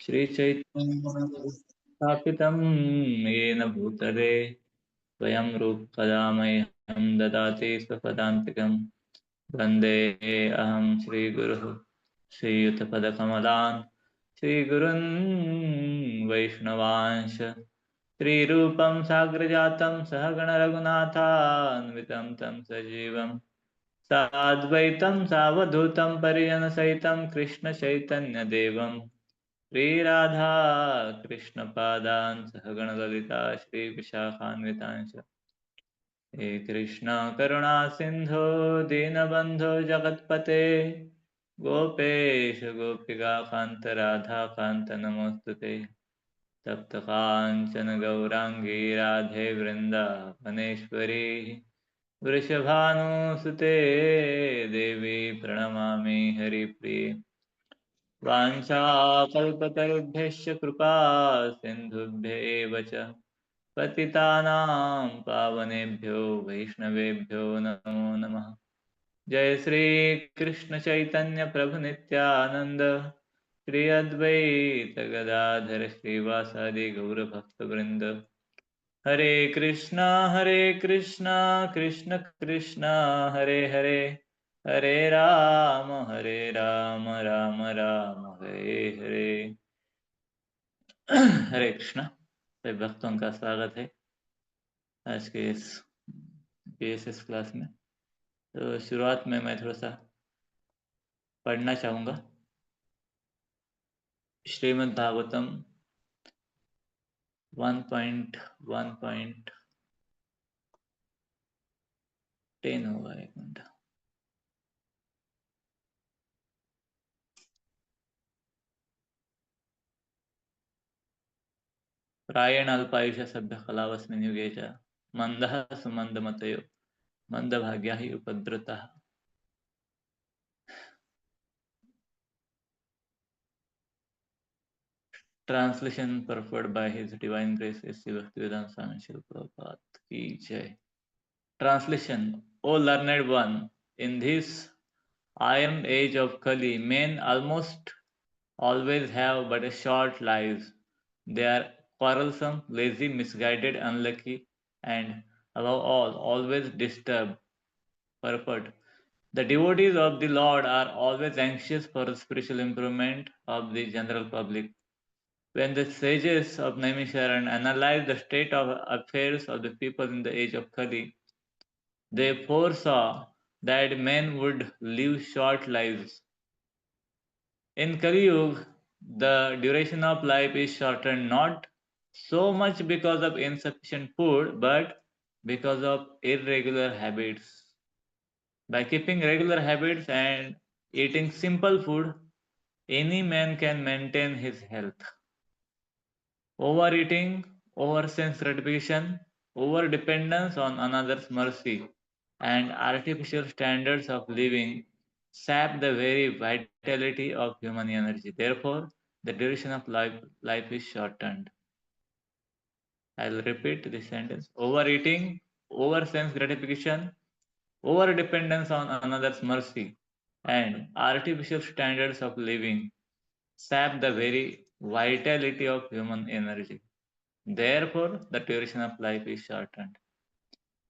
श्रीचैतन्यस्थापितं येन भूतले स्वयं रूपकदा मह्यं ददाति स्वपदान्तिकं वन्दे अहं श्रीगुरुः श्रीयुतपदकमलान् श्रीगुरुन् वैष्णवांश श्रीरूपं साग्रजातं सहगणरघुनाथान्वितं तं सजीवं साद्वैतं सावधूतं परिजनसहितं कृष्णचैतन्यदेवं श्रीराधा कृष्णपादान् सहगणललिता श्रीविशाखान्वितांश हे कृष्ण करुणा सिंधो दीनबंधो जगत्पते गोपेश गोपिका कांत राधा कांत नमोस्तुते तप्त कांचन गौरांगी राधे वृंदावनेश्वरी वृषभानुसुते देवी प्रणमामि हरिप्रिये वाञ्छाकल्पतरुभ्यश्च कृपा सिन्धुभ्येव च पतितानां पावनेभ्यो वैष्णवेभ्यो नमो नमः। जय श्री कृष्ण चैतन्य प्रभु नित्यानंद श्री अद्वैत गदाधर श्रीवासादि गौर भक्त वृंद हरे कृष्णा कृष्ण कृष्ण हरे हरे हरे राम राम राम हरे हरे। हरे कृष्णा। सभी भक्तों का स्वागत है आज के इस PSS क्लास में। तो शुरुआत में मैं थोड़ा सा पढ़ना चाहूँगा श्रीमद् भागवतम 1.1.10 होगा। एक मिनट। प्रायेण अल्पायुष सभ्य कलावस्मिन् युगे च मंदः सुमन्दमतयो मंदभाग्या हि उपद्रुतः। Translation preferred by His Divine Grace S.C. Bhaktivedanta Swami Srila Prabhupada ki jai. Translation: O learned one, in this iron age of Kali, men almost always have but a short lives. They are quarrelsome, lazy, misguided, unlucky, and above all, always disturbed. Purport: the devotees of the Lord are always anxious for the spiritual improvement of the general public. When the sages of Naimisharan analyzed the state of affairs of the people in the age of Kali, they foresaw that men would live short lives. In Kali Yuga, the duration of life is shortened not so much because of insufficient food, but because of irregular habits. By keeping regular habits and eating simple food, any man can maintain his health. Overeating, over-sense gratification, over-dependence on another's mercy, and artificial standards of living sap the very vitality of human energy. Therefore, the duration of life is shortened. I'll repeat this sentence. Overeating, over-sense gratification, over-dependence on another's mercy, and artificial standards of living sap the very vitality of human energy. Therefore, the duration of life is shortened.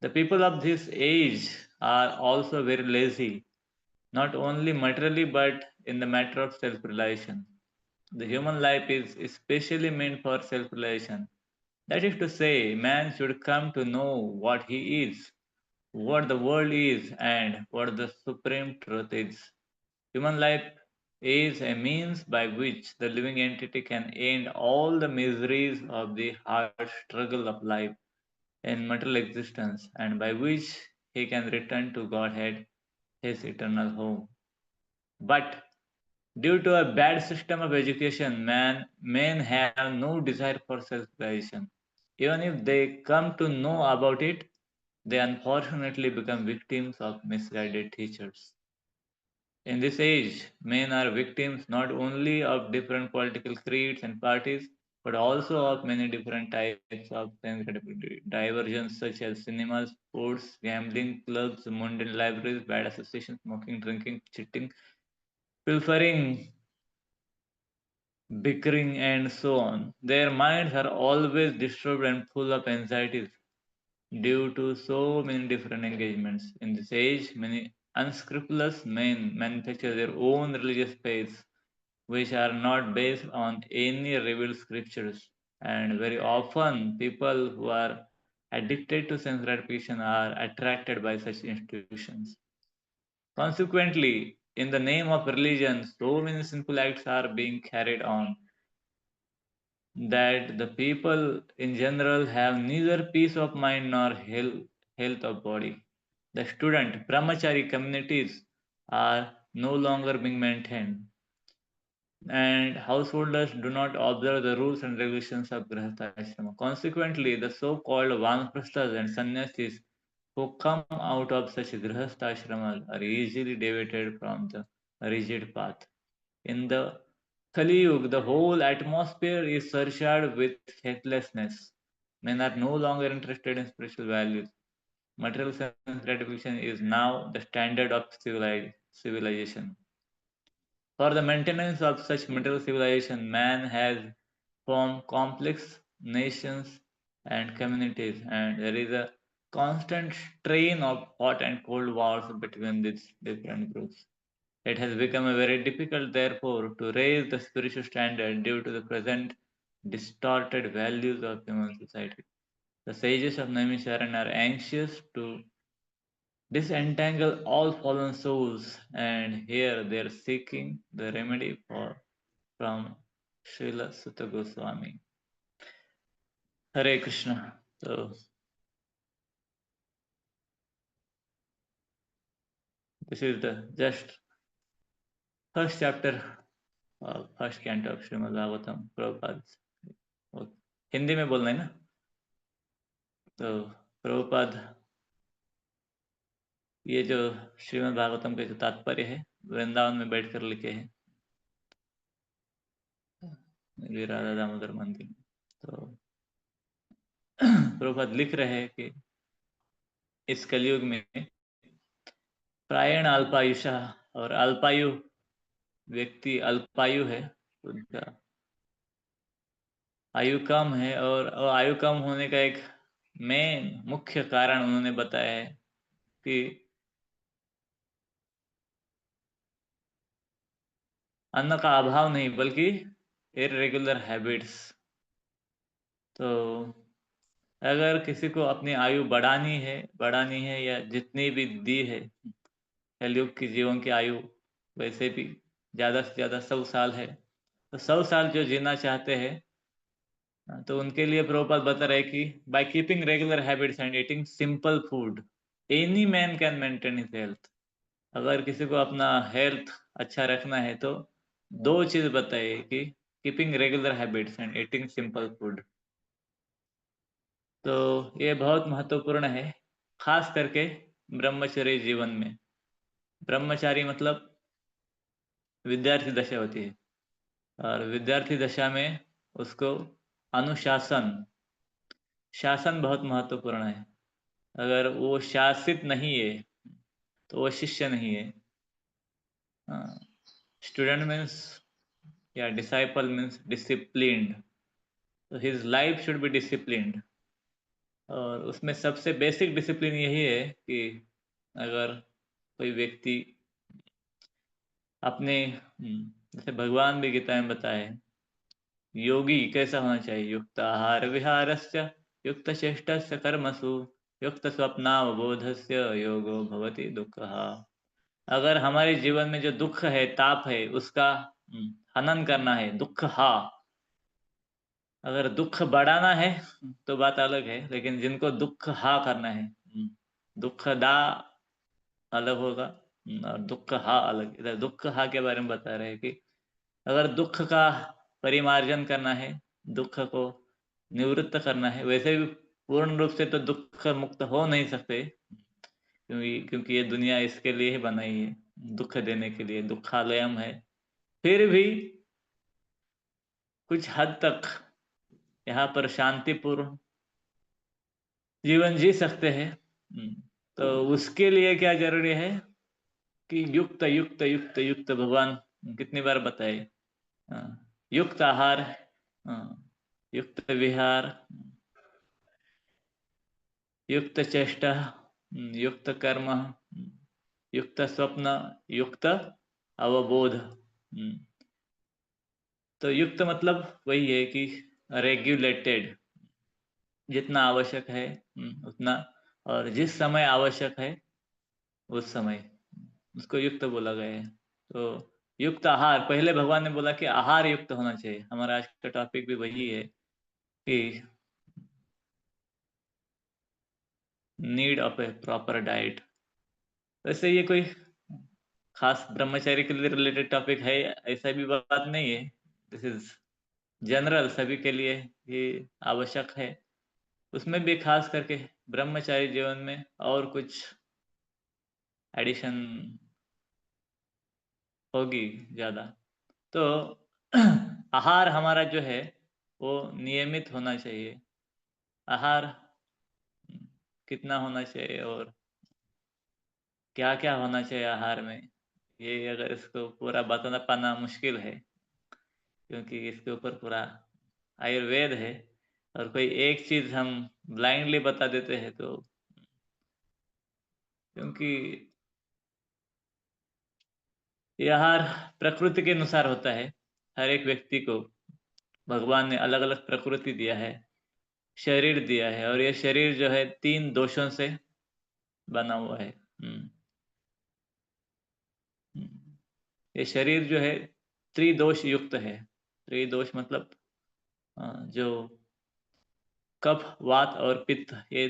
The people of this age are also very lazy, not only materially but in the matter of self-realization. The human life is especially meant for self-realization. That is to say, man should come to know what he is, what the world is, and what the supreme truth is. Human life is a means by which the living entity can end all the miseries of the hard struggle of life in material existence, and by which he can return to Godhead, his eternal home. But due to a bad system of education, men have no desire for self-realization. Even if they come to know about it, they unfortunately become victims of misguided teachers. In this age, men are victims not only of different political creeds and parties, but also of many different types of diversions such as cinemas, sports, gambling, clubs, mundane libraries, bad associations, smoking, drinking, cheating, pilfering, bickering, and so on. Their minds are always disturbed and full of anxieties due to so many different engagements. In this age, many unscrupulous men manufacture their own religious faiths, which are not based on any revealed scriptures. And very often, people who are addicted to sense gratification are attracted by such institutions. Consequently, in the name of religion, so many sinful acts are being carried on that the people in general have neither peace of mind nor health of body. The student brahmachari communities are no longer being maintained, and householders do not observe the rules and regulations of grihastha. Consequently, the so-called vanaprasthas and sannyasis who come out of such grihastha are easily deviated from the rigid path. In the Kali Yuga, the whole atmosphere is surcharged with faithlessness. Men are no longer interested in spiritual values. Material sense gratification is now the standard of civilization. For the maintenance of such material civilization, man has formed complex nations and communities, and there is a constant strain of hot and cold wars between these different groups. It has become a very difficult, therefore, to raise the spiritual standard due to the present distorted values of human society. The sages of Naimisharan are anxious to disentangle all fallen souls, and here they are seeking the remedy from Srila Sutta Goswami. Hare Krishna. So this is the just first chapter of first canto of Srimad Bhagavatam Prabhupada. Hindi में बोलना है ना, तो प्रभुपाद ये जो श्रीमद् भागवतम के जो तात्पर्य है वृंदावन में बैठकर लिखे हैं राधा दामोदर मंदिर में। तो प्रभुपाद लिख रहे हैं कि इस कलयुग में प्रायण अल्पायुषा, और अल्पायु व्यक्ति अल्पायु है, उनका आयु कम है, और आयु कम होने का एक मेन मुख्य कारण उन्होंने बताया है कि अन्न का अभाव नहीं बल्कि इरेगुलर हैबिट्स। तो अगर किसी को अपनी आयु बढ़ानी है या जितनी भी दी है कलयुग की जीवन की आयु, वैसे भी ज़्यादा से ज़्यादा 100 साल है, तो 100 साल जो जीना चाहते हैं तो उनके लिए प्रभुपाद बता रहे कि by keeping regular habits and eating simple food any man can maintain his health. अगर किसी को अपना हेल्थ अच्छा रखना है तो दो चीज बताइए कि keeping regular habits and eating simple food. तो ये बहुत महत्वपूर्ण है, खास करके ब्रह्मचर्य जीवन में। ब्रह्मचारी मतलब विद्यार्थी दशा होती है, और विद्यार्थी दशा में उसको अनुशासन शासन बहुत महत्वपूर्ण है। अगर वो शासित नहीं है तो वो शिष्य नहीं है। स्टूडेंट मीन्स या डिसाइपल मीन्स डिसिप्लिन्ड, तो his life should be disciplined. और उसमें सबसे बेसिक डिसिप्लिन यही है कि अगर कोई व्यक्ति अपने जैसे भगवान भी गीता में बताए योगी कैसा होना चाहिए, युक्त आहार विहारस्य युक्त चेष्टस्य कर्मसु युक्त स्वप्नावबोधस्य योगो भवति दुःखः। अगर हमारे जीवन में जो दुख है, ताप है, उसका हनन करना है, दुःख हा। अगर दुख बढ़ाना है तो बात अलग है, लेकिन जिनको दुख हा करना है, दुख दा अलग होगा और दुख हा अलग। इधर दुख हा के बारे में बता रहे हैं कि अगर दुख का परिमार्जन करना है, दुख को निवृत्त करना है, वैसे भी पूर्ण रूप से तो दुख मुक्त हो नहीं सकते, क्योंकि ये दुनिया इसके लिए ही बनाई है, दुख देने के लिए, दुखालयम है। फिर भी कुछ हद तक यहाँ पर शांतिपूर्ण जीवन जी सकते हैं। तो उसके लिए क्या जरूरी है कि युक्त युक्त युक्त युक्त भगवान कितनी बार बताए, युक्त आहार, युक्त विहार, युक्त चेष्टा, युक्त कर्म, युक्त स्वप्न, युक्त अवबोध। तो युक्त मतलब वही है कि रेगुलेटेड, जितना आवश्यक है उतना, और जिस समय आवश्यक है उस समय, उसको युक्त बोला गया है। तो युक्त आहार, पहले भगवान ने बोला कि आहार युक्त होना चाहिए। हमारा आज का टॉपिक भी वही है कि need of A proper diet. वैसे ये कोई खास ब्रह्मचारी के लिए रिलेटेड टॉपिक है ऐसा भी बात नहीं है। दिस इज जनरल, सभी के लिए ये आवश्यक है। उसमें भी खास करके ब्रह्मचारी जीवन में और कुछ एडिशन होगी ज़्यादा। तो आहार हमारा जो है वो नियमित होना चाहिए। आहार कितना होना चाहिए और क्या-क्या होना चाहिए आहार में, ये अगर इसको पूरा बताना पाना मुश्किल है, क्योंकि इसके ऊपर पूरा आयुर्वेद है। और कोई एक चीज़ हम ब्लाइंडली बता देते हैं तो, क्योंकि ये आहार प्रकृति के अनुसार होता है। हर एक व्यक्ति को भगवान ने अलग-अलग प्रकृति दिया है, शरीर दिया है, और ये शरीर जो है 3 दोषों से बना हुआ है। हुँ, हुँ। ये शरीर जो है त्रिदोष युक्त है। त्रिदोष मतलब जो कफ, वात और पित्त, ये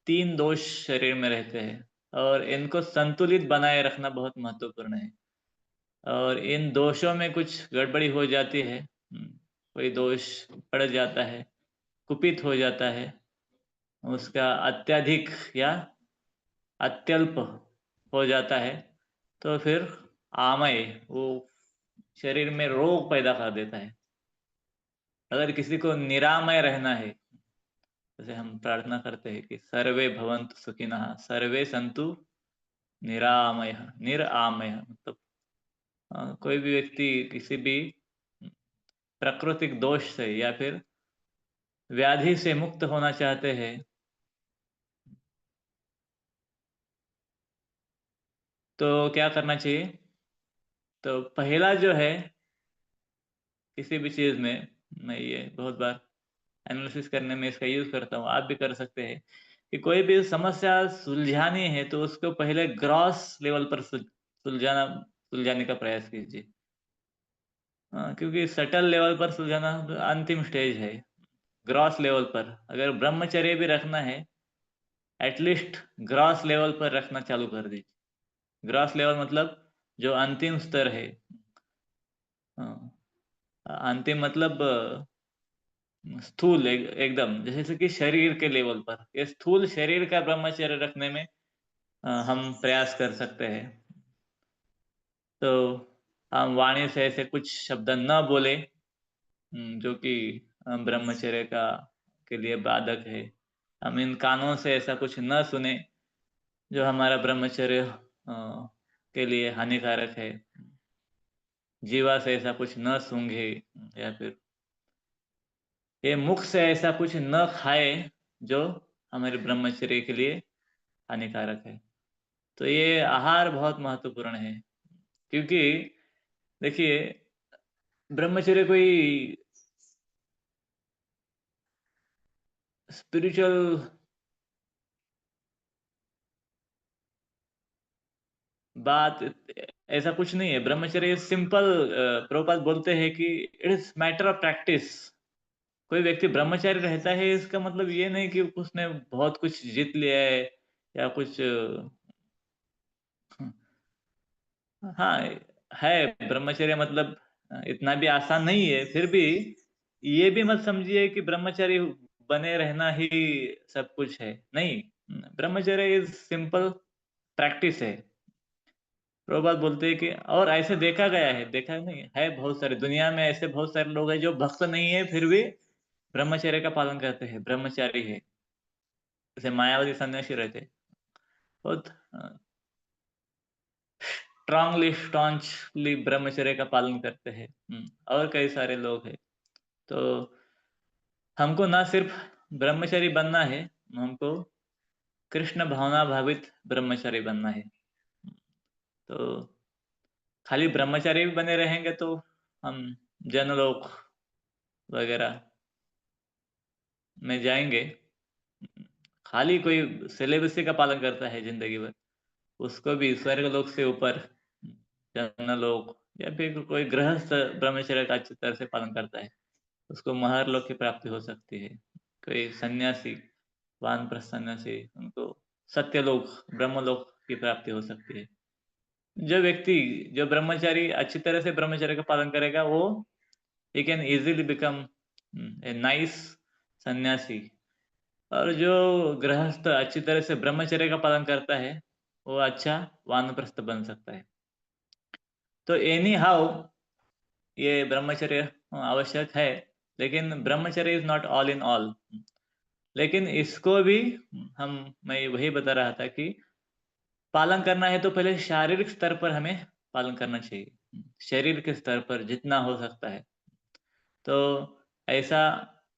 3 दोष शरीर में रहते हैं, और इनको संतुलित बनाए रखना बहुत महत्वपूर्ण है। और इन दोषों में कुछ गड़बड़ी हो जाती है, कोई दोष बढ़ जाता है, कुपित हो जाता है, उसका अत्यधिक या अत्यल्प हो जाता है, तो फिर आमय, वो शरीर में रोग पैदा कर देता है। अगर किसी को निरामय रहना है, जैसे हम प्रार्थना करते हैं कि सर्वे भवन्तु सुखिनः, सर्वे सन्तु निरामयः, निरामयः मतलब कोई भी व्यक्ति किसी भी प्राकृतिक दोष से या फिर व्याधि से मुक्त होना चाहते हैं, तो क्या करना चाहिए? तो पहला जो है, किसी भी चीज़ में, मैं ये बहुत बार एनालिसिस करने में इसका यूज़ करता हूँ, आप भी कर सकते हैं, कि कोई भी समस्या सुलझानी है तो उसको पहले ग्रॉस लेवल पर सुलझाने का प्रयास कीजिए। क्योंकि सटल लेवल पर सुलझाना तो अंतिम स्टेज है। ग्रॉस लेवल पर अगर ब्रह्मचर्य भी रखना है, एटलीस्ट ग्रॉस लेवल पर रखना चालू कर दीजिए। ग्रॉस लेवल मतलब जो अंतिम स्तर है। अंतिम मतलब स्थूल एकदम, जैसे कि शरीर के लेवल पर, ये स्थूल शरीर का ब्रह्मचर्य रखने में हम प्रयास कर सकते हैं। तो हम वाणी से ऐसे कुछ शब्द न बोले जो कि ब्रह्मचर्य का के लिए बाधक है। हम इन कानों से ऐसा कुछ न सुने जो हमारा ब्रह्मचर्य के लिए हानिकारक है। जीवा से ऐसा कुछ न सूंघे, या फिर ये मुख से ऐसा कुछ न खाए जो हमारे ब्रह्मचर्य के लिए हानिकारक है। तो ये आहार बहुत महत्वपूर्ण है, क्योंकि देखिए ब्रह्मचर्य कोई स्पिरिचुअल बात ऐसा कुछ नहीं है। ब्रह्मचर्य सिंपल, प्रभुपाद बोलते हैं कि it is matter of practice. कोई व्यक्ति ब्रह्मचारी रहता है इसका मतलब ये नहीं कि उसने बहुत कुछ जीत लिया है या कुछ हाँ, है ब्रह्मचर्य मतलब इतना भी आसान नहीं है। फिर भी ये भी मत समझिए कि ब्रह्मचारी बने रहना ही सब कुछ है, नहीं। ब्रह्मचर्य इज़ सिंपल प्रैक्टिस है। प्रभुपाद बोलते हैं कि, और ऐसे देखा गया है, देखा नहीं है बहुत सारे, दुनिया में ऐसे बहुत सारे लोग हैं जो भक्त नहीं है फिर भी ब्रह्मचर्य का पालन करते हैं, ब्रह्मचारी है। जैसे मायावती सन्यासी रहते, बहुत स्ट्रांगली स्टॉन्चली ब्रह्मचर्य का पालन करते हैं। और कई सारे लोग हैं। तो हमको ना सिर्फ ब्रह्मचारी बनना है, हमको कृष्ण भावना भावित ब्रह्मचारी बनना है। तो खाली ब्रह्मचारी भी बने रहेंगे तो हम जनलोक वगैरह में जाएँगे। खाली कोई सिलेबस का पालन करता है ज़िंदगी भर, उसको भी स्वर्गलोक से ऊपर जनलोक या फिर कोई गृहस्थ ब्रह्मचर्य का अच्छी तरह से पालन करता है, उसको महर्लोक की प्राप्ति हो सकती है। कोई सन्यासी, वानप्रस्थ सन्यासी, उनको सत्यलोक, ब्रह्मलोक की प्राप्ति हो सकती है। जो व्यक्ति जो ब्रह्मचारी अच्छी तरह से ब्रह्मचर्य का पालन करेगा, वो he can easily become a nice सन्यासी। और जो गृहस्थ अच्छी तरह से ब्रह्मचर्य का पालन करता है, वो अच्छा वानप्रस्थ बन सकता है। तो एनी हाउ ये ब्रह्मचर्य आवश्यक है, लेकिन ब्रह्मचर्य is not all in all. लेकिन इसको भी हम मैं वही बता रहा था कि पालन करना है तो पहले शारीरिक स्तर पर हमें पालन करना चाहिए। शरीर के स्तर पर जितना हो सकता है। तो ऐसा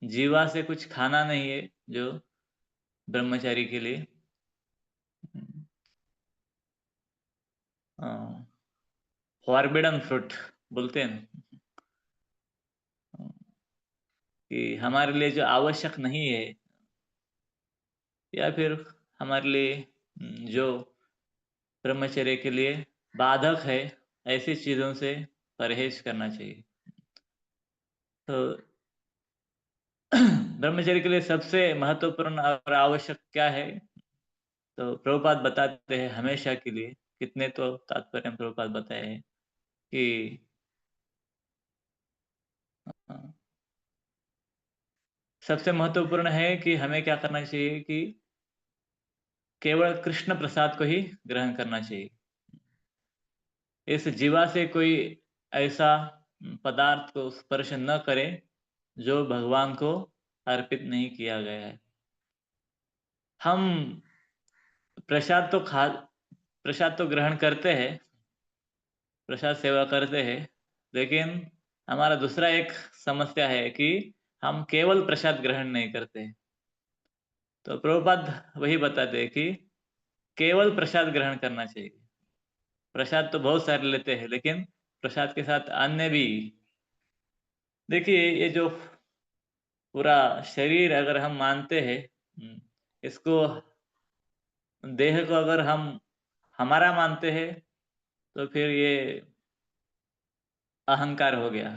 जीवा से कुछ खाना नहीं है जो ब्रह्मचारी के लिए फॉरबिडन फ्रूट बोलते हैं ना, कि हमारे लिए जो आवश्यक नहीं है या फिर हमारे लिए जो ब्रह्मचर्य के लिए बाधक है, ऐसी चीज़ों से परहेज करना चाहिए। तो ब्रह्मचर्य के लिए सबसे महत्वपूर्ण और आवश्यक क्या है? तो प्रभुपाद बताते हैं हमेशा के लिए, कितने तो तात्पर्य में प्रभुपाद बताए हैं कि अ, सबसे महत्वपूर्ण है कि हमें क्या करना चाहिए कि केवल कृष्ण प्रसाद को ही ग्रहण करना चाहिए। इस जीवा से कोई ऐसा पदार्थ को स्पर्श न करे जो भगवान को अर्पित नहीं किया गया है। हम प्रसाद तो खा प्रसाद तो ग्रहण करते हैं, प्रसाद सेवा करते हैं, लेकिन हमारा दूसरा एक समस्या है कि हम केवल प्रसाद ग्रहण नहीं करते। तो प्रभुपाद वही बताते हैं कि केवल प्रसाद ग्रहण करना चाहिए। प्रसाद तो बहुत सारे लेते हैं, लेकिन प्रसाद के साथ अन्य भी देखिए, ये जो पूरा शरीर अगर हम मानते हैं, इसको देह को अगर हम हमारा मानते हैं, तो फिर ये अहंकार हो गया।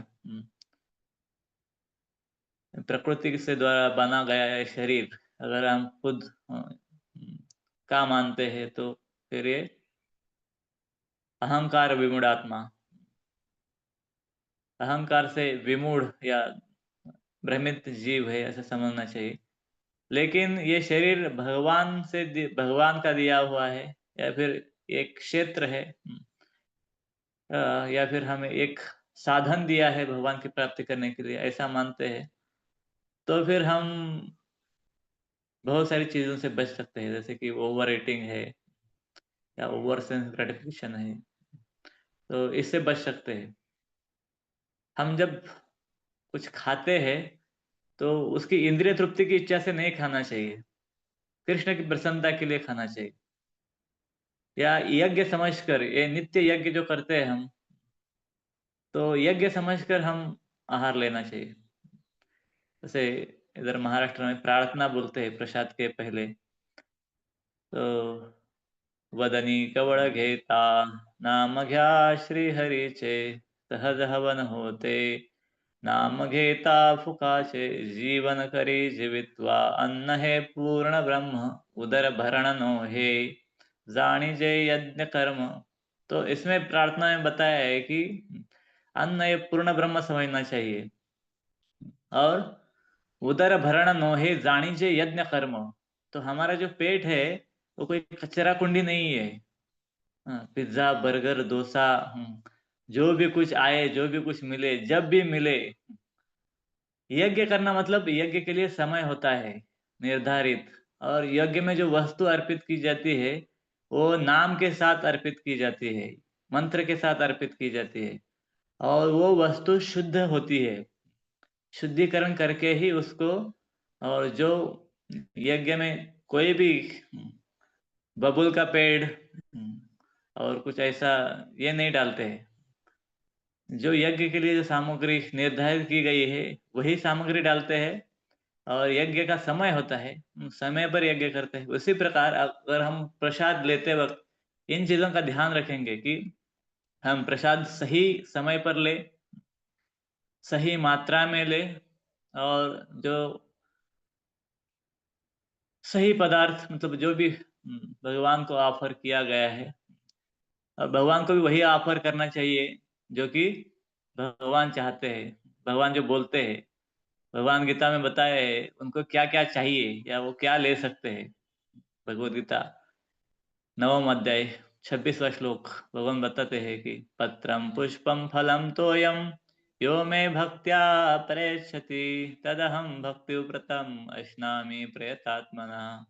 प्रकृति से द्वारा बना गया ये शरीर अगर हम खुद का मानते हैं, तो फिर ये अहंकार विमूढ़ात्मा, अहंकार से विमूढ़ या भ्रमित जीव है, ऐसा समझना चाहिए। लेकिन ये शरीर भगवान का दिया हुआ है, या फिर एक क्षेत्र है, या फिर हमें एक साधन दिया है भगवान की प्राप्ति करने के लिए, ऐसा मानते हैं, तो फिर हम बहुत सारी चीज़ों से बच सकते हैं, जैसे कि ओवर ईटिंग है या ओवर सेंस ग्रेटिफिकेशन है, तो इससे बच सकते हैं। हम जब कुछ खाते हैं, तो उसकी इंद्रिय तृप्ति की इच्छा से नहीं खाना चाहिए, कृष्ण की प्रसन्नता के लिए खाना चाहिए। या यज्ञ समझकर, ये नित्य यज्ञ जो करते हैं हम, तो यज्ञ समझकर हम आहार लेना चाहिए। जैसे इधर महाराष्ट्र में प्रार्थना बोलते हैं प्रसाद के पहले, तो वदनी कवळ घेता नाम घ्या श्री हरीचे, सहज हवन होते नाम घेता फुकाचे, जीवन करी जीवित्वा अन्न हे पूर्ण ब्रह्म, उदर भरण नो हे जाणीजे यज्ञ कर्म। तो इसमें प्रार्थना में बताया है कि अन्न ये पूर्ण ब्रह्म समझना चाहिए, और उदर भरण नोहे जाणीजे यज्ञ कर्म। तो हमारा जो पेट है, वो कोई कचरा कुंडी नहीं है। पिज्जा, बर्गर, डोसा, जो भी कुछ आए, जो भी कुछ मिले, जब भी मिले, यज्ञ करना मतलब यज्ञ के लिए समय होता है निर्धारित, और यज्ञ में जो वस्तु अर्पित की जाती है, वो नाम के साथ अर्पित की जाती है। मंत्र के साथ अर्पित की जाती है और वो वस्तु शुद्ध होती है। शुद्धिकरण करके ही उसको, और जो यज्ञ में कोई भी बबुल का पेड़ और कुछ ऐसा ये नहीं डालते हैं। जो यज्ञ के लिए जो सामग्री निर्धारित की गई है वही सामग्री डालते हैं, और यज्ञ का समय होता है, समय पर यज्ञ करते हैं। उसी प्रकार अगर हम प्रसाद लेते वक्त इन चीजों का ध्यान रखेंगे कि हम प्रसाद सही समय पर ले, सही मात्रा में ले, और जो सही पदार्थ मतलब जो भी भगवान को ऑफर किया गया है, और भगवान को भी वही ऑफर करना चाहिए जो कि भगवान चाहते हैं, भगवान जो बोलते हैं। भगवान गीता में बताया है उनको क्या क्या चाहिए या वो क्या ले सकते हैं। भगवत गीता 9वां अध्याय 26वां श्लोक भगवान बताते हैं कि पत्रम पुष्पम फलम तोयम यो मे भक्त्या प्रेषति तदहम भक्तिव्रतम अश्नामि प्रयतात्मना।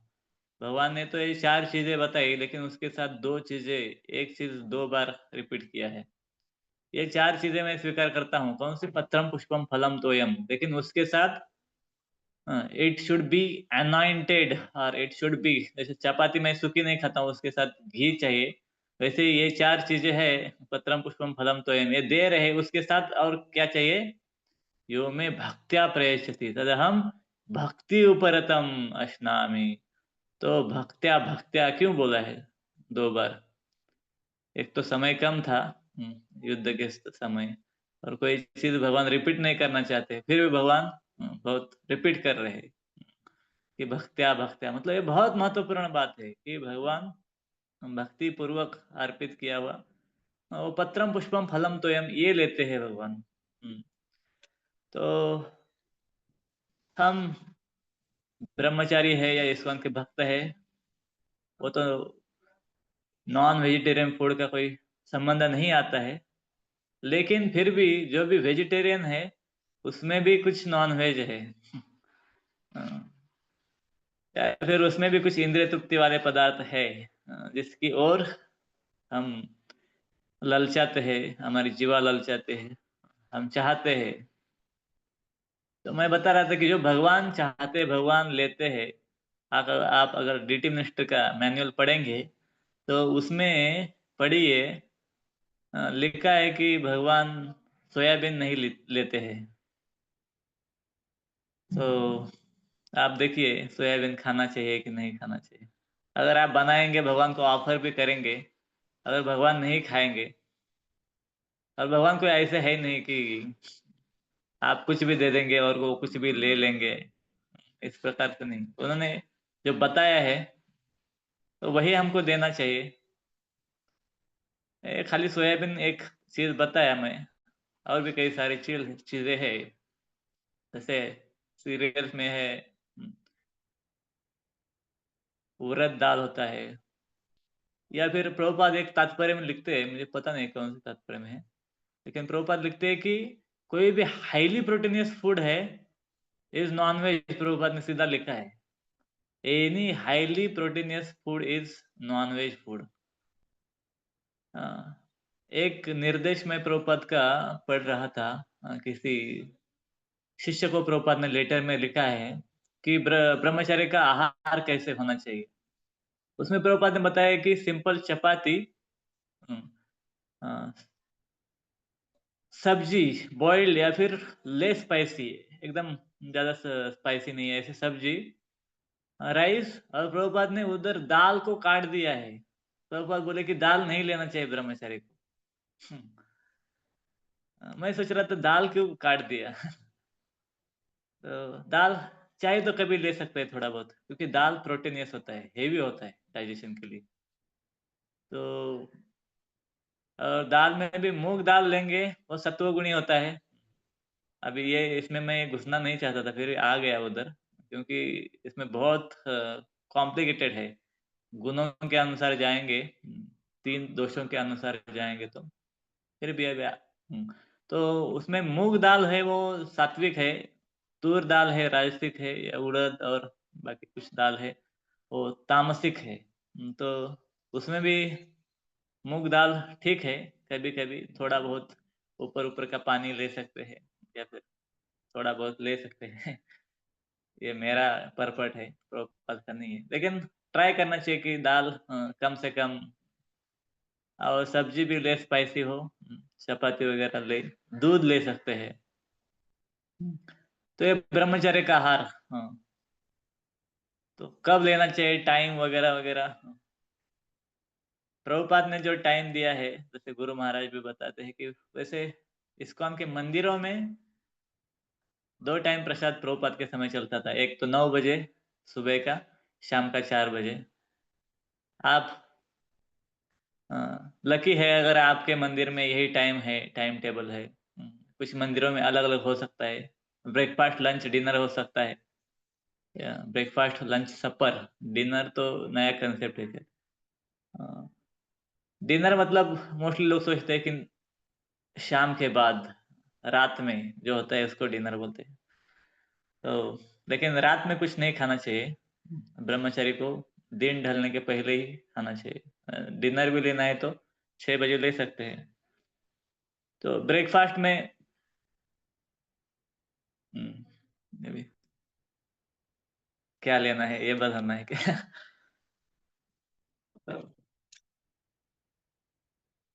भगवान ने तो ये 4 चीजें बताई, लेकिन उसके साथ 2 चीजें, एक चीज 2 बार रिपीट किया है। ये 4 चीजें मैं स्वीकार करता हूँ। कौन सी? पत्रम पुष्पम फलम तोयम, लेकिन उसके साथ इट शुड बी अनॉइंटेड, और इट शुड बी, जैसे चपाती मैं सूखी नहीं खाता हूँ, उसके साथ घी चाहिए, वैसे ये 4 चीजें है। पत्रम पुष्पम फलम तोयम ये दे रहे, उसके साथ और क्या चाहिए? यो में भक्त्या प्रयच्छति तदहम भक्ति उपरतम अश्नामि। तो भक्त्या भक्त्या क्यों बोला है 2 बार? एक तो समय कम था, युद्ध के समय, और कोई चीज भगवान रिपीट नहीं करना चाहते, फिर भी भगवान बहुत रिपीट कर रहे हैं कि भक्त्या भक्त्या, मतलब ये बहुत महत्वपूर्ण बात है कि भगवान भक्ति पूर्वक अर्पित किया हुआ वो पत्रम पुष्पम फलम तोयम ये लेते हैं भगवान। तो हम ब्रह्मचारी है या इस्कॉन के भक्त है, वो तो नॉन वेजिटेरियन फूड का कोई संबंध नहीं आता है, लेकिन फिर भी जो भी वेजिटेरियन है उसमें भी कुछ नॉन वेज है। या फिर उसमें भी कुछ इंद्रिय तृप्ति वाले पदार्थ है, जिसकी ओर हम ललचाते हैं, हमारी जीवा ललचाते हैं, हम चाहते हैं। तो मैं बता रहा था कि जो भगवान चाहते भगवान लेते हैं। आप अगर डीटी मिनिस्टर का मैनुअल पढ़ेंगे तो उसमें पढ़िए, लिखा है कि भगवान सोयाबीन नहीं लेते हैं। तो आप देखिए सोयाबीन खाना चाहिए कि नहीं खाना चाहिए। अगर आप बनाएंगे, भगवान को ऑफर भी करेंगे, अगर भगवान नहीं खाएंगे, और भगवान कोई ऐसे है नहीं कि आप कुछ भी दे देंगे और वो कुछ भी ले लेंगे, इस प्रकार से नहीं। उन्होंने जो बताया है तो वही हमको देना चाहिए। खाली सोयाबीन एक चीज बताया मैं, और भी कई सारी चीजें हैं, जैसे सीरियल्स में है उड़द दाल होता है, या फिर प्रभुपाद एक तात्पर्य में लिखते हैं, मुझे पता नहीं कौन से तात्पर्य में है, लेकिन प्रभुपाद लिखते हैं कि कोई भी हाईली प्रोटीनियस फूड है इज नॉन वेज। प्रभुपाद ने सीधा लिखा है any highly proteinous food is non veg food. एक निर्देश में प्रभुपाद का पढ़ रहा था, किसी शिष्य को प्रभुपाद ने लेटर में लिखा है कि ब्रह्मचर्य का आहार कैसे होना चाहिए। उसमें प्रभुपाद ने बताया कि सिंपल चपाती, हम्म, अ, सब्जी बॉइल्ड या फिर लेस स्पाइसी, एकदम ज्यादा स्पाइसी नहीं है, ऐसे सब्जी, राइस, और प्रभुपाद ने उधर दाल को काट दिया है। प्रभुपाद बोले कि दाल नहीं लेना चाहिए ब्रह्मचारी को। मैं सोच रहा था दाल क्यों काट दिया। तो दाल चाहे तो कभी ले सकते हैं थोड़ा बहुत, क्योंकि दाल प्रोटीनियस होता है, हेवी होता है डाइजेशन के लिए। तो और दाल में भी मूंग दाल लेंगे, वो सत्व गुणी होता है। अभी ये इसमें मैं घुसना नहीं चाहता था, फिर आ गया उधर, क्योंकि इसमें बहुत कॉम्प्लिकेटेड है। गुणों के अनुसार जाएंगे, 3 दोषों के अनुसार जाएंगे तो फिर भी अभी तो उसमें मूंग दाल है वो सात्विक है, तूर दाल है राजसिक है, या उड़द और बाकी कुछ दाल है वो तामसिक है। तो उसमें भी मूँग दाल ठीक है, कभी-कभी थोड़ा बहुत ऊपर-ऊपर का पानी ले सकते हैं या फिर थोड़ा बहुत ले सकते हैं। ये मेरा पर्पट है, प्रोपल का नहीं है। लेकिन ट्राई करना चाहिए कि दाल कम से कम और सब्ज़ी भी लेस स्पाइसी हो, चपाती वगैरह ले दूध ले सकते हैं। हुँ, तो ये ब्रह्मचर्य का आहार तो कब लेना चाहिए टाइम वगैरह-वगैरह? प्रभुपाद ने जो टाइम दिया है, जैसे गुरु महाराज भी बताते हैं कि वैसे इस्कॉन के मंदिरों में 2 टाइम प्रसाद प्रभुपाद के समय चलता था। एक तो 9 बजे सुबह का, शाम का 4 बजे। आप लकी है अगर आपके मंदिर में यही टाइम है, टाइम टेबल है। कुछ मंदिरों में अलग-अलग हो सकता है। ब्रेकफ़ास्ट, लंच, डिनर हो सकता है या ब्रेकफ़ास्ट, लंच, सपर, डिनर तो नया कांसेप्ट है फिर। अ, डिनर मतलब मोस्टली लोग सोचते हैं कि शाम के बाद, रात में जो होता है उसको डिनर बोलते हैं। तो लेकिन रात में कुछ नहीं खाना चाहिए। ब्रह्मचारी को दिन ढलने के पहले ही खाना चाहिए। डिनर भी लेना है तो 6 बजे ले सकते हैं। तो ब्रेकफ़ास्ट में ये भी क्या लेना है, ये बताना है क्या? तो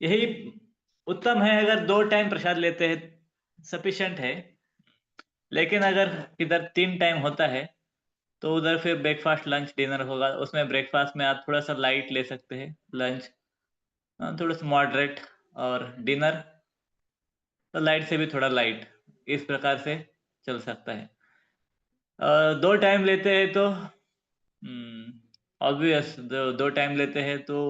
यही उत्तम है अगर 2 टाइम प्रसाद लेते हैं, सफिशिएंट है। लेकिन अगर इधर 3 टाइम होता है, तो उधर फिर ब्रेकफ़ास्ट, लंच, डिनर होगा। उसमें ब्रेकफ़ास्ट में आप थोड़ा-सा लाइट ले सकते हैं, लंच थोड़ा-सा मॉडरेट और डिनर तो लाइट से भी थोड़ा लाइट, इस प्रकार से चल सकता है। 2 टाइम लेते हैं तो ऑब्वियस 2 टाइम लेते हैं तो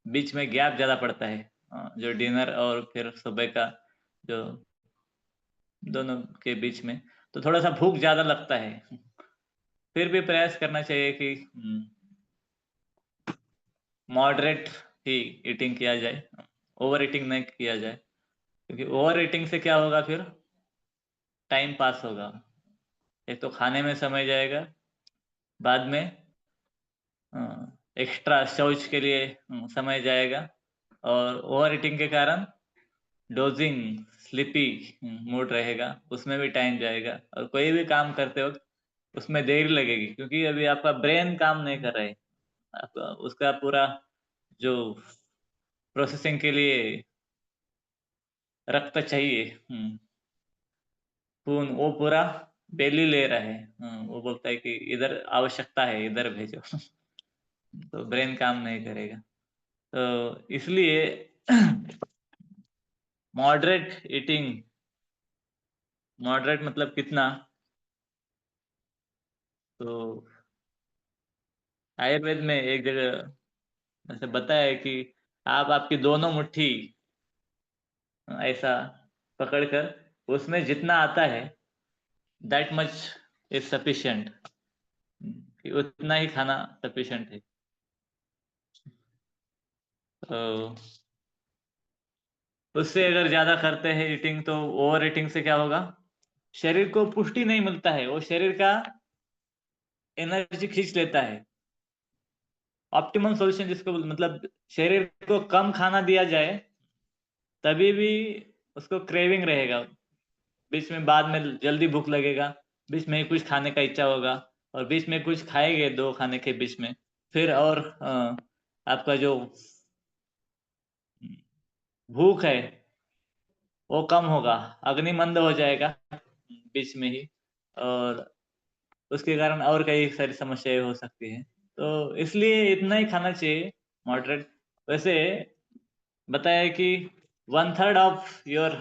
बीच में गैप ज़्यादा पड़ता है। जो डिनर और फिर सुबह का जो दोनों के बीच में, तो थोड़ा-सा भूख ज़्यादा लगता है। फिर भी प्रयास करना चाहिए कि मॉडरेट ही ईटिंग किया जाए, ओवर ईटिंग नहीं किया जाए। क्योंकि ओवर ईटिंग से क्या होगा फिर? टाइम पास होगा। एक तो खाने में समय जाएगा, बाद में अ, एक्स्ट्रा शौच के लिए समय जाएगा और ओवर ईटिंग के कारण डोज़िंग, स्लीपी मूड रहेगा, उसमें भी टाइम जाएगा और कोई भी काम करते वक़्त उसमें देर लगेगी क्योंकि अभी आपका ब्रेन काम नहीं कर रहा है। आपका उसका पूरा जो प्रोसेसिंग के लिए रक्त चाहिए खून वो पूरा बेली ले रहा है। वो बोलता है कि इधर आवश्यकता है, इधर भेजो। तो ब्रेन काम नहीं करेगा। तो इसलिए मॉडरेट ईटिंग मॉडरेट मतलब कितना? तो आयुर्वेद में एक जगह ऐसे बताया है कि आप आपकी दोनों मुट्ठी ऐसा पकड़कर उसमें जितना आता है दैट मच इज़ सफिशिएंट कि उतना ही खाना सफिशिएंट है। तो उससे अगर ज़्यादा करते हैं ईटिंग तो ओवर ईटिंग से क्या होगा? शरीर को पुष्टि नहीं मिलता है, वो शरीर का एनर्जी खींच लेता है। ऑप्टिमम सॉल्यूशन जिसको मतलब शरीर को कम खाना दिया जाए, तभी भी उसको क्रेविंग रहेगा। बीच में बाद में जल्दी भूख लगेगा, बीच में ही कुछ खाने का इच्छा होगा और बीच में कुछ खाएँगे 2 खाने के बीच में। फिर और आपका जो भूख है, वो कम होगा, अग्नि मंद हो जाएगा बीच में ही और उसके कारण और कई सारी समस्याएँ हो सकती हैं। तो इसलिए इतना ही खाना चाहिए मॉडरेट वैसे बताया है कि 1/3 ऑफ योर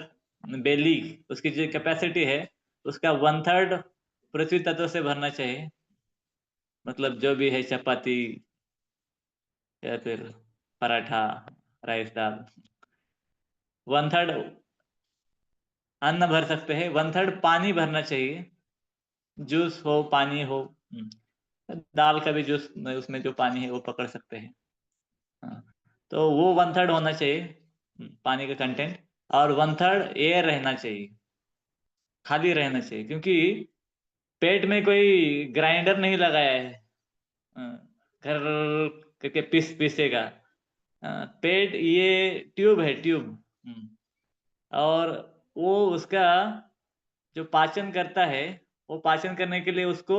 बेली उसकी जो कैपेसिटी है, उसका 1/3 पृथ्वी तत्व से भरना चाहिए। मतलब जो भी है चपाती या फिर पराठा, राइस, दाल 1/3 अन्न भर सकते हैं, 1/3 पानी भरना चाहिए। जूस हो, पानी हो दाल का भी जूस उसमें जो पानी है वो पकड़ सकते हैं। हाँ, तो वो 1/3 होना चाहिए पानी का कंटेंट और 1/3 एयर रहना चाहिए, खाली रहना चाहिए क्योंकि पेट में कोई ग्राइंडर नहीं लगाया है। अ, कर करके पीसेगा। पेट ये ट्यूब है, ट्यूब। और वो उसका जो पाचन करता है, वो पाचन करने के लिए उसको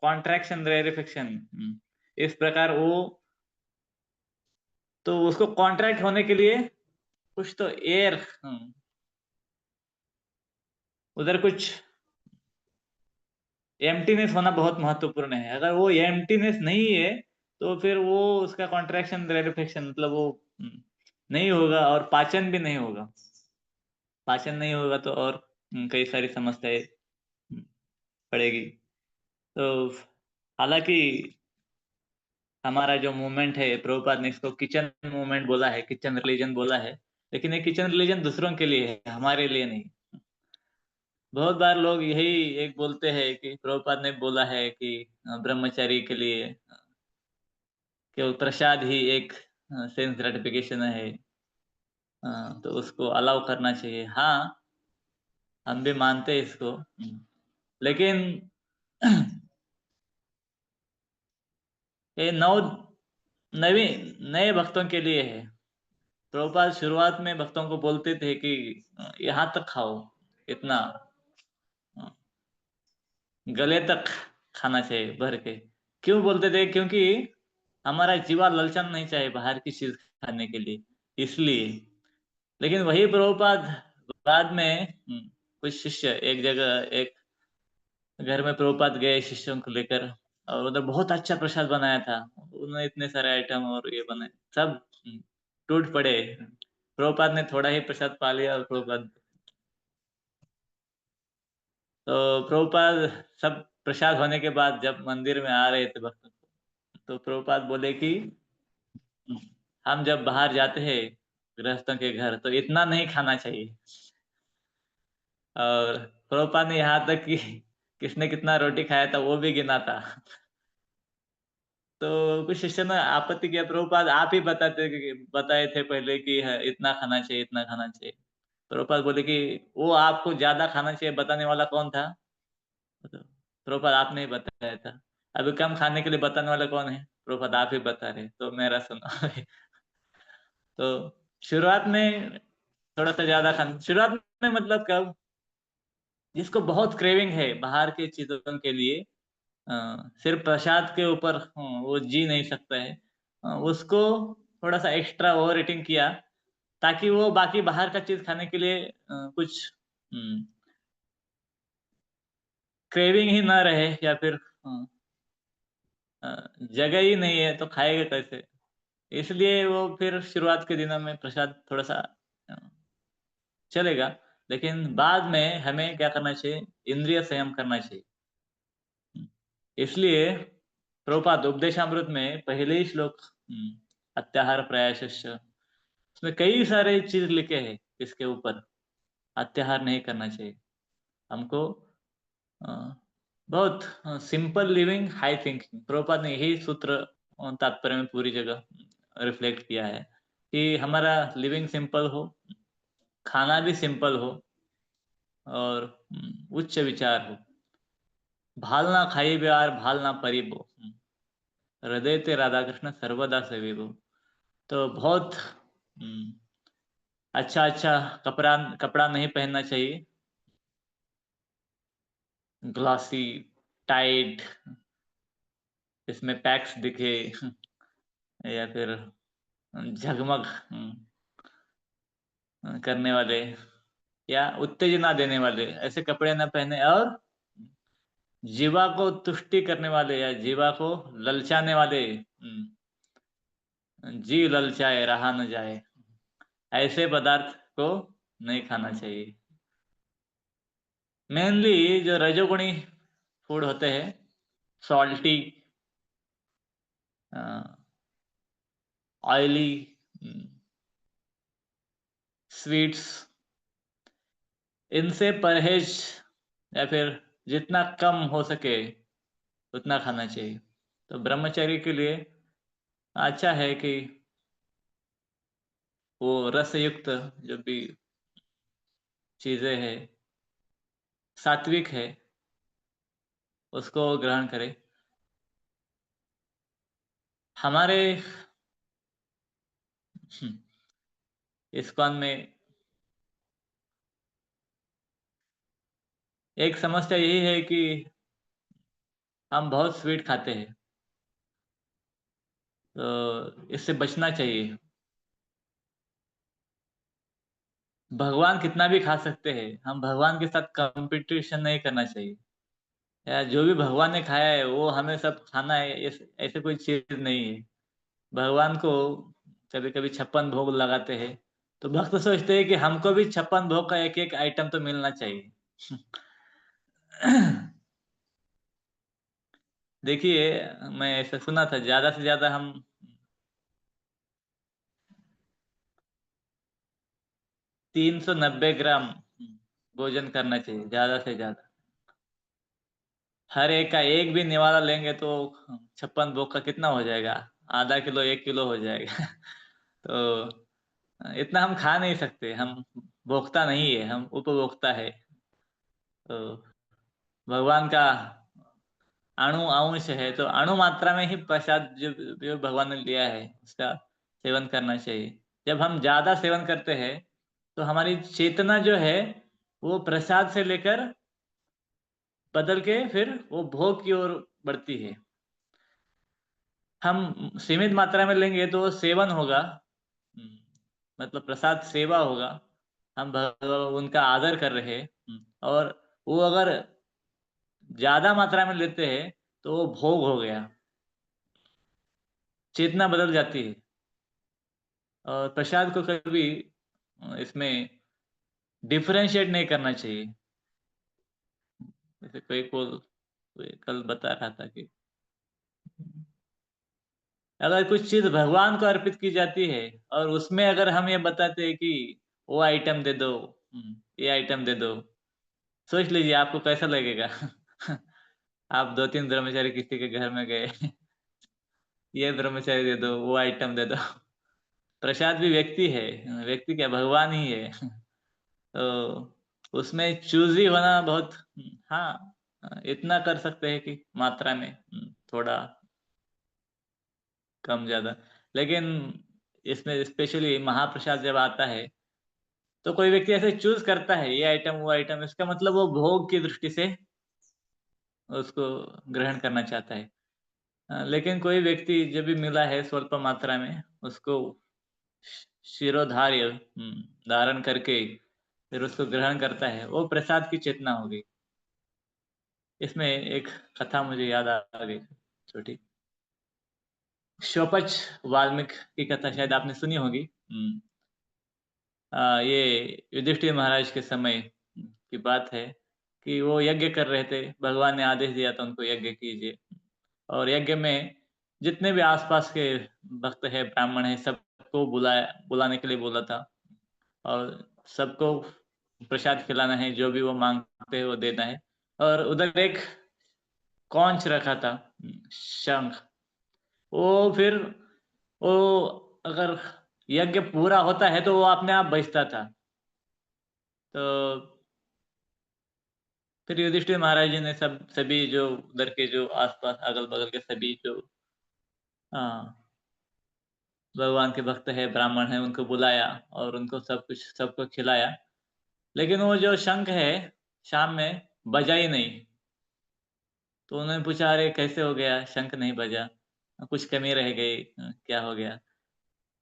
कॉन्ट्रैक्शन, रेरिफिकेशन, इस प्रकार वो, तो उसको कॉन्ट्रैक्ट होने के लिए कुछ तो एयर, उधर कुछ एम्प्टीनेस होना बहुत महत्वपूर्ण है। अगर वो एम्प्टीनेस नहीं है, तो फिर वो उसका कॉन्ट्रैक्शन, रेरिफिकेशन मतलब वो नहीं होगा, और पाचन भी नहीं होगा। पाचन नहीं होगा तो और कई सारी समस्याएं पड़ेगी। तो हालांकि हमारा जो मूवमेंट है, प्रभुपाद ने इसको किचन मूवमेंट बोला है, किचन रिलीजन बोला है, लेकिन ये किचन रिलीजन दूसरों के लिए है, हमारे लिए नहीं। बहुत बार लोग यही एक बोलते हैं कि प्रभुपाद ने बोला है कि ब्रह्मचारी के लिए केवल प्रसाद ही एक सेंस ग्रेटिफिकेशन है, तो उसको अलाउ करना चाहिए। हाँ, हम भी मानते हैं इसको, लेकिन ये नवी नए भक्तों के लिए है। प्रभुपाद शुरुआत में भक्तों को बोलते थे कि यहाँ तक खाओ, इतना अ, गले तक खाना चाहिए भर के। क्यों बोलते थे? क्योंकि हमारा जीवा ललचन नहीं चाहिए बाहर की चीज खाने के लिए, इसलिए। लेकिन वही प्रभुपाद बाद में कुछ शिष्य एक जगह, एक घर में प्रभुपाद गए शिष्यों को लेकर, और उधर बहुत अच्छा प्रसाद बनाया था। उन्होंने इतने सारे आइटम और ये बनाए, सब टूट पड़े। प्रभुपाद ने थोड़ा ही प्रसाद पा लिया, और प्रभुपाद, तो प्रभुपाद सब प्रसाद होने के बाद जब मंदिर में आ रहे थे भक्त, तो प्रभुपाद बोले कि हम जब बाहर जाते हैं गृहस्थों के घर, तो इतना नहीं खाना चाहिए। और प्रभुपाद ने यहाँ तक कि किसने कितना रोटी खाया था वो भी गिना था। तो कुछ शिष्य ने आपत्ति किया, प्रभुपाद आप ही बताए थे पहले कि इतना खाना चाहिए, इतना खाना चाहिए। प्रभुपाद बोले कि वो आपको ज्यादा खाना चाहिए बताने वाला कौन था? तो प्रभुपाद आपने ही बताया था। अभी कम खाने के लिए बताने वाला कौन है? प्रभुपाद आप ही बता रहे, तो मेरा सुनो। तो शुरुआत में थोड़ा सा ज्यादा खाना, शुरुआत में मतलब कब, जिसको बहुत क्रेविंग है बाहर के चीजों के लिए, सिर्फ प्रसाद के ऊपर वो जी नहीं सकता है, उसको थोड़ा सा एक्स्ट्रा ओवर ईटिंग किया, ताकि वो बाकी बाहर का चीज खाने के लिए कुछ क्रेविंग ही ना रहे, या फिर जगह ही नहीं है तो खाएगा कैसे। इसलिए वो फिर शुरुआत के दिनों में प्रसाद थोड़ा सा अ, चलेगा, लेकिन बाद में हमें क्या करना चाहिए? इंद्रिय संयम करना चाहिए। इसलिए प्रभुपाद उपदेशामृत में पहले ही श्लोक, अत्याहार प्रायश्च, उसमें कई सारे चीज लिखे हैं इसके ऊपर, अत्याहार नहीं करना चाहिए हमको। अ, बहुत simple living, high thinking, Prabhupada ने यही सूत्र तात्पर्य में पूरी जगह रिफ्लेक्ट किया है कि हमारा लिविंग सिंपल हो, खाना भी सिंपल हो, और उच्च विचार हो। भालना खाई बिहार, भालना परिबो, हृदय ते राधा कृष्ण सर्वदा सेविबो। तो बहुत अच्छा अच्छा कपड़ा कपड़ा नहीं पहनना चाहिए, ग्लॉसी, टाइट, इसमें पैक्स दिखे, या फिर झगमग करने वाले, या उत्तेजना देने वाले ऐसे कपड़े न पहने, और जीवा को तुष्टि करने वाले या जीवा को ललचाने वाले, जी ललचाए रहा न जाए, ऐसे पदार्थ को नहीं खाना चाहिए। मेनली जो रजोगुणी फूड होते हैं, सॉल्टी, ऑयली, स्वीट्स, इनसे परहेज, या फिर जितना कम हो सके उतना खाना चाहिए। तो ब्रह्मचर्य के लिए अच्छा है कि वो रस युक्त जो भी चीजें हैं, सात्विक है, उसको ग्रहण करे। हमारे इस्कॉन में एक समस्या यही है कि हम बहुत स्वीट खाते हैं, तो इससे बचना चाहिए। भगवान कितना भी खा सकते हैं, हम भगवान के साथ कॉम्पिटिशन नहीं करना चाहिए। या जो भी भगवान ने खाया है, वो हमें सब खाना है, ऐसे कोई चीज़ नहीं है। भगवान को कभी-कभी 56 भोग लगाते हैं, तो भक्त सोचते हैं कि हमको भी 56 भोग का एक-एक आइटम तो मिलना चाहिए। देखिए, मैं ऐसा सुना था ज़्यादा से ज़्यादा हम 390 ग्राम भोजन करना चाहिए, ज़्यादा से ज़्यादा। हर एक का एक भी निवाला लेंगे तो 56 भोग का कितना हो जाएगा? आधा किलो, 1 किलो हो जाएगा। तो इतना हम खा नहीं सकते, हम भोक्ता नहीं है, हम उपभोक्ता है। तो भगवान का अणु अंश है, तो अणु मात्रा में ही प्रसाद जो जो भगवान ने लिया है, उसका सेवन करना चाहिए। जब हम ज़्यादा सेवन करते हैं, तो हमारी चेतना जो है, वो प्रसाद से लेकर बदल के फिर वो भोग की ओर बढ़ती है। हम सीमित मात्रा में लेंगे तो वो सेवन होगा, हुँ, मतलब प्रसाद सेवा होगा। हम उनका आदर कर रहे हैं, और वो अगर ज़्यादा मात्रा में लेते हैं, तो वो भोग हो गया, चेतना बदल जाती है। और प्रसाद को कभी इसमें डिफरेंशिएट नहीं करना चाहिए। जैसे कोई कल बता रहा था कि अगर कुछ चीज़ भगवान को अर्पित की जाती है और उसमें अगर हम ये बताते हैं कि वो आइटम दे दो, ये आइटम दे दो, सोच लीजिए आपको कैसा लगेगा? आप 2-3 ब्रह्मचारी किसी के घर में गए, ये ब्रह्मचारी दे दो, वो आइटम दे दो। प्रसाद भी व्यक्ति है, व्यक्ति क्या भगवान ही है। तो उसमें चूज़ी होना बहुत, हाँ, इतना कर सकते हैं कि मात्रा में थोड़ा कम-ज़्यादा। लेकिन इसमें स्पेशली महाप्रसाद जब आता है, तो कोई व्यक्ति ऐसे चूज़ करता है ये आइटम, वो आइटम, इसका मतलब वो भोग की दृष्टि से उसको ग्रहण करना चाहता है। लेकिन कोई व्यक्ति जब भी मिला है स्वल्प मात्रा में, उसको शिरोधार्य धारण करके फिर उसको ग्रहण करता है, वो प्रसाद की चेतना हो गई। इसमें एक कथा मुझे याद आ गई छोटी। शोपच वाल्मीकि की कथा शायद आपने सुनी होगी। ये युधिष्ठिर महाराज के समय की बात है कि वो यज्ञ कर रहे थे। भगवान ने आदेश दिया था उनको यज्ञ कीजिए, और यज्ञ में जितने भी आस-पास के भक्त हैं, ब्राह्मण हैं, सबको बुलाने के लिए बोला था, और सबको प्रसाद खिलाना है, जो भी वो माँगते हैं वो देना है। और उधर एक कौंच रखा था, शंख। वो फिर वो अगर यज्ञ पूरा होता है तो वो अपने आप बजता था। तो फिर युधिष्ठिर महाराज जी ने सभी जो उधर के जो आस-पास अगल-बगल के सभी जो हाँ, भगवान के भक्त हैं, ब्राह्मण हैं, उनको बुलाया और उनको सब कुछ सबको खिलाया। लेकिन वो जो शंख है, शाम में बजा ही नहीं। तो उन्होंने पूछा, "अरे! कैसे हो गया? शंख नहीं बजा। कुछ कमी रह गई, क्या हो गया?"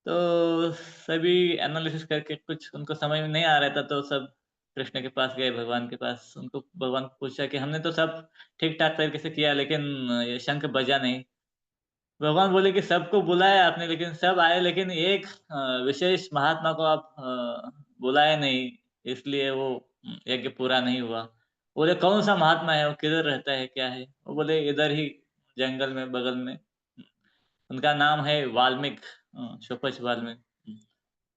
तो सभी एनालिसिस करके कुछ उनको समझ में नहीं आ रहा था, तो सब कृष्ण के पास गए, भगवान के पास। उनको भगवान को पूछा कि हमने तो सब ठीक-ठाक तरीके से किया, लेकिन ये शंख बजा नहीं। भगवान बोले कि सबको बुलाया आपने, लेकिन सब आए, लेकिन एक विशेष महात्मा को आप बुलाए नहीं, इसलिए वो यज्ञ पूरा नहीं हुआ। बोले कौन-सा महात्मा है? वो किधर रहता है? क्या है? वो बोले इधर ही जंगल में बगल में। उनका नाम है वाल्मीकि, शोपच वाल्मीकि।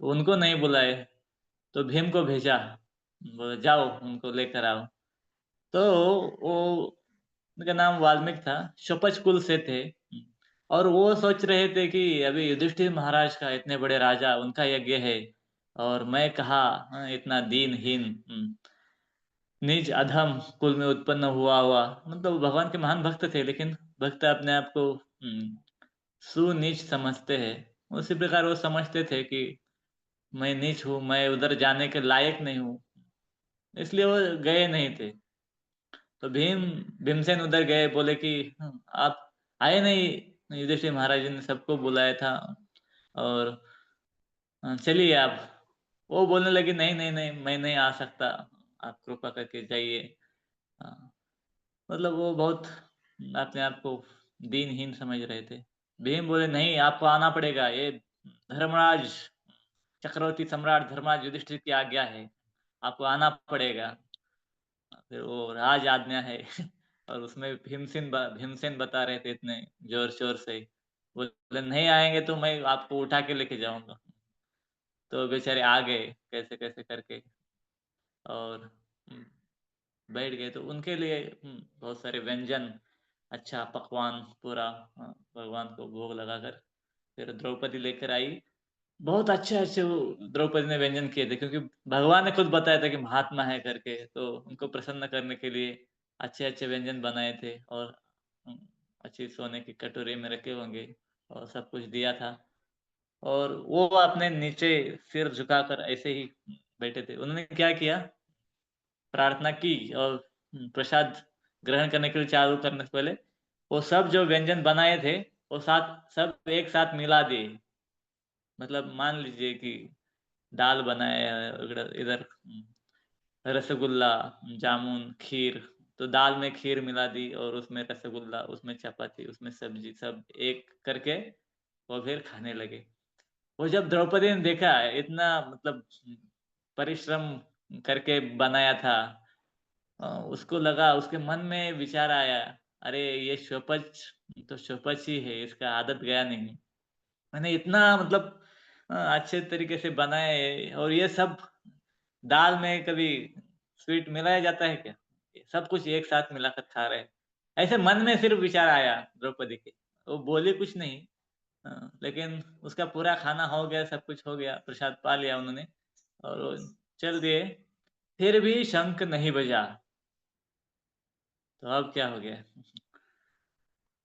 तो उनको नहीं बुलाए, तो भीम को भेजा, बोले जाओ उनको लेकर आओ। तो वो उनका नाम वाल्मीकि था, शोपच कुल से थे, और वो सोच रहे थे कि अभी युधिष्ठिर महाराज का, इतने बड़े राजा, उनका यज्ञ है, और मैं कहाँ इतना दीनहीन, नीच अधम कुल में उत्पन्न हुआ मतलब भगवान के महान भक्त थे, लेकिन भक्त अपने आप को सुनीच समझते हैं। उसी प्रकार वो समझते थे कि मैं नीच हूँ, मैं उधर जाने के लायक नहीं हूँ, इसलिए वो गए नहीं थे। तो भीमसेन उधर गए, बोले कि आप आए नहीं, युधिष्ठिर महाराज जी ने सबको बुलाया था और चलिए आप। वो बोलने लगे नहीं, नहीं, नहीं, मैं नहीं आ सकता, आप कृपा करके जाइए। हाँ, मतलब वो बहुत अपने आप को दीनहीन समझ रहे थे। भीम बोले नहीं, आपको आना पड़ेगा, ये धर्मराज चक्रवर्ती सम्राट धर्मराज युधिष्ठिर की आज्ञा है, आपको आना पड़ेगा। फिर वो राज आज्ञा है और उसमें भीमसेन बता रहे थे इतने ज़ोर-शोर से, बोले नहीं आएँगे तो मैं आपको उठा के लेके जाऊँगा। तो बेचारे आ गए कैसे-कैसे करके और उम, बैठ गए तो उनके लिए बहुत सारे व्यंजन, अच्छा पकवान पूरा भगवान को भोग लगाकर फिर द्रौपदी लेकर आई। बहुत अच्छे-अच्छे वो द्रौपदी ने व्यंजन किए थे क्योंकि भगवान ने खुद बताया था कि महात्मा है करके, तो उनको प्रसन्न करने के लिए अच्छे-अच्छे व्यंजन बनाए थे और उम, अच्छी सोने की कटोरी में रखे होंगे और सब कुछ दिया था। और वो अपने नीचे सिर झुकाकर ऐसे ही बैठे थे। उन्होंने क्या किया, प्रार्थना की और प्रसाद ग्रहण करने के लिए चालू करने से पहले, वो सब जो व्यंजन बनाए थे, वो सब एक साथ मिला दिए। मतलब मान लीजिए कि दाल बनाया है, इधर इधर रसगुल्ला, जामुन, खीर, तो दाल में खीर मिला दी और उसमें रसगुल्ला, उसमें चपाती, उसमें सब्जी, सब एक करके वो फिर खाने लगे। वो जब द्रौपदी ने देखा इतना मतलब परिश्रम करके बनाया था, उसको लगा, उसके मन में विचार आया, अरे ये शौपच तो शौपच ही है, इसका आदत गया नहीं। मैंने इतना मतलब अच्छे तरीके से बनाया है और ये सब दाल में कभी स्वीट मिलाया जाता है क्या? ये सब कुछ एक साथ मिलाकर खा रहे हैं। ऐसे मन में सिर्फ़ विचार आया द्रौपदी के। वो बोली कुछ नहीं, लेकिन उसका पूरा खाना हो गया, सब कुछ हो गया, प्रसाद पा लिया उन्होंने और वो चल दिए। फिर भी शंख नहीं बजा, तो अब क्या हो गया?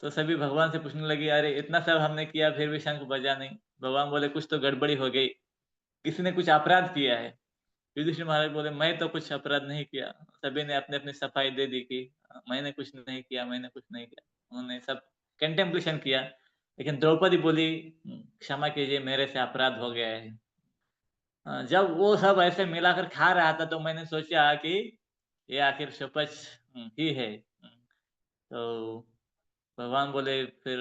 तो सभी भगवान से पूछने लगे, "अरे! इतना सब हमने किया फिर भी शंख बजा नहीं।" भगवान बोले, "कुछ तो गड़बड़ी हो गई, किसी ने कुछ अपराध किया है।" युधिष्ठिर महाराज बोले, "मैं तो कुछ अपराध नहीं किया।" सभी ने अपनी-अपनी सफाई दे दी कि मैंने कुछ नहीं किया, मैंने कुछ नहीं किया। उन्होंने सब कंटेम्पलेशन किया, लेकिन द्रौपदी बोली, "क्षमा कीजिए, मेरे से अपराध हो गया है।" जब वो सब ऐसे मिलाकर खा रहा था, तो मैंने सोचा कि ये आखिर शपथ ही है। तो भगवान बोले, "फिर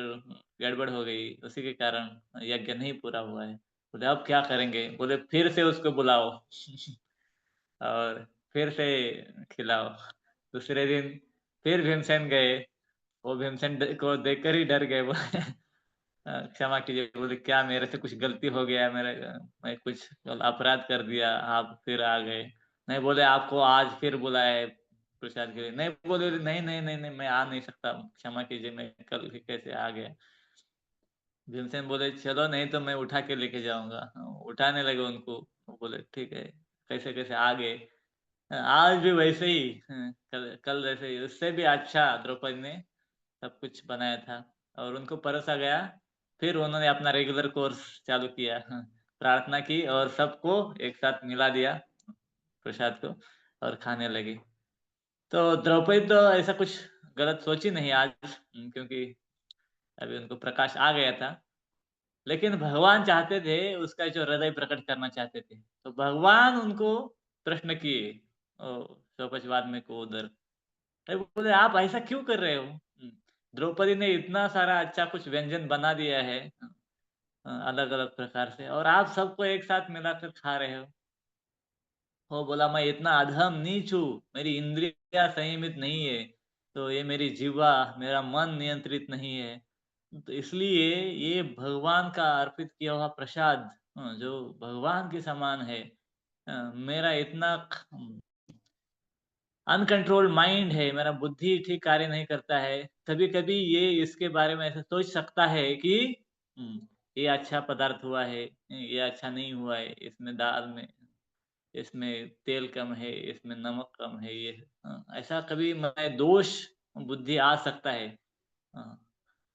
गड़बड़ हो गई, उसी के कारण यज्ञ नहीं पूरा हुआ है।" बोले, "अब क्या करेंगे?" बोले, "फिर से उसको बुलाओ।" और फिर से खिलाओ। दूसरे दिन फिर भीमसेन गए, वो भीमसेन को देखकर ही डर गए। बोले क्षमा कीजिए, बोले क्या मेरे से कुछ गलती हो गया है, मैं कुछ अपराध कर दिया, आप फिर आ गए। नहीं बोले आपको आज फिर बुलाया है प्रसाद के लिए। नहीं बोले, नहीं, नहीं, नहीं, नहीं, मैं आ नहीं सकता, क्षमा कीजिए, मैं कल ही कैसे आ गया। भीमसेन बोले चलो नहीं तो मैं उठा के लेके जाऊँगा। उठाने लगे उनको, वो बोले ठीक है, कैसे-कैसे आ गए। आज भी वैसे ही कल कल जैसे ही उससे भी अच्छा द्रौपदी ने सब कुछ बनाया था और उनको परोसा गया। फिर उन्होंने अपना रेगुलर कोर्स चालू किया। प्रार्थना की और सबको एक साथ मिला दिया प्रसाद को और खाने लगे। तो द्रौपदी तो ऐसा कुछ गलत सोची नहीं आज, क्योंकि अभी उनको प्रकाश आ गया था। लेकिन भगवान चाहते थे उसका जो हृदय प्रकट करना चाहते थे। तो भगवान उनको प्रश्न किए शौपचवाद में को उधर। अरे बोले आप ऐसा क्यों कर रहे हो? द्रौपदी ने इतना सारा अच्छा कुछ व्यंजन बना दिया है अलग-अलग प्रकार से और आप सबको एक साथ मिलाकर खा रहे हो। वो बोला मैं इतना अधम नीच हूँ, मेरी इंद्रियाँ संयमित नहीं है, तो ये मेरी जिह्वा, मेरा मन नियंत्रित नहीं है। तो इसलिए ये भगवान का अर्पित किया हुआ प्रसाद जो भगवान के समान है, मेरा इतना अनकंट्रोल्ड माइंड है, मेरा बुद्धि ठीक कार्य नहीं करता है। कभी-कभी ये इसके बारे में ऐसा सोच सकता है कि हुँ, ये अच्छा पदार्थ हुआ है, ये अच्छा नहीं हुआ है, इसमें तेल कम है, इसमें नमक कम है, ऐसा कभी मैं दोष बुद्धि आ सकता है। हाँ।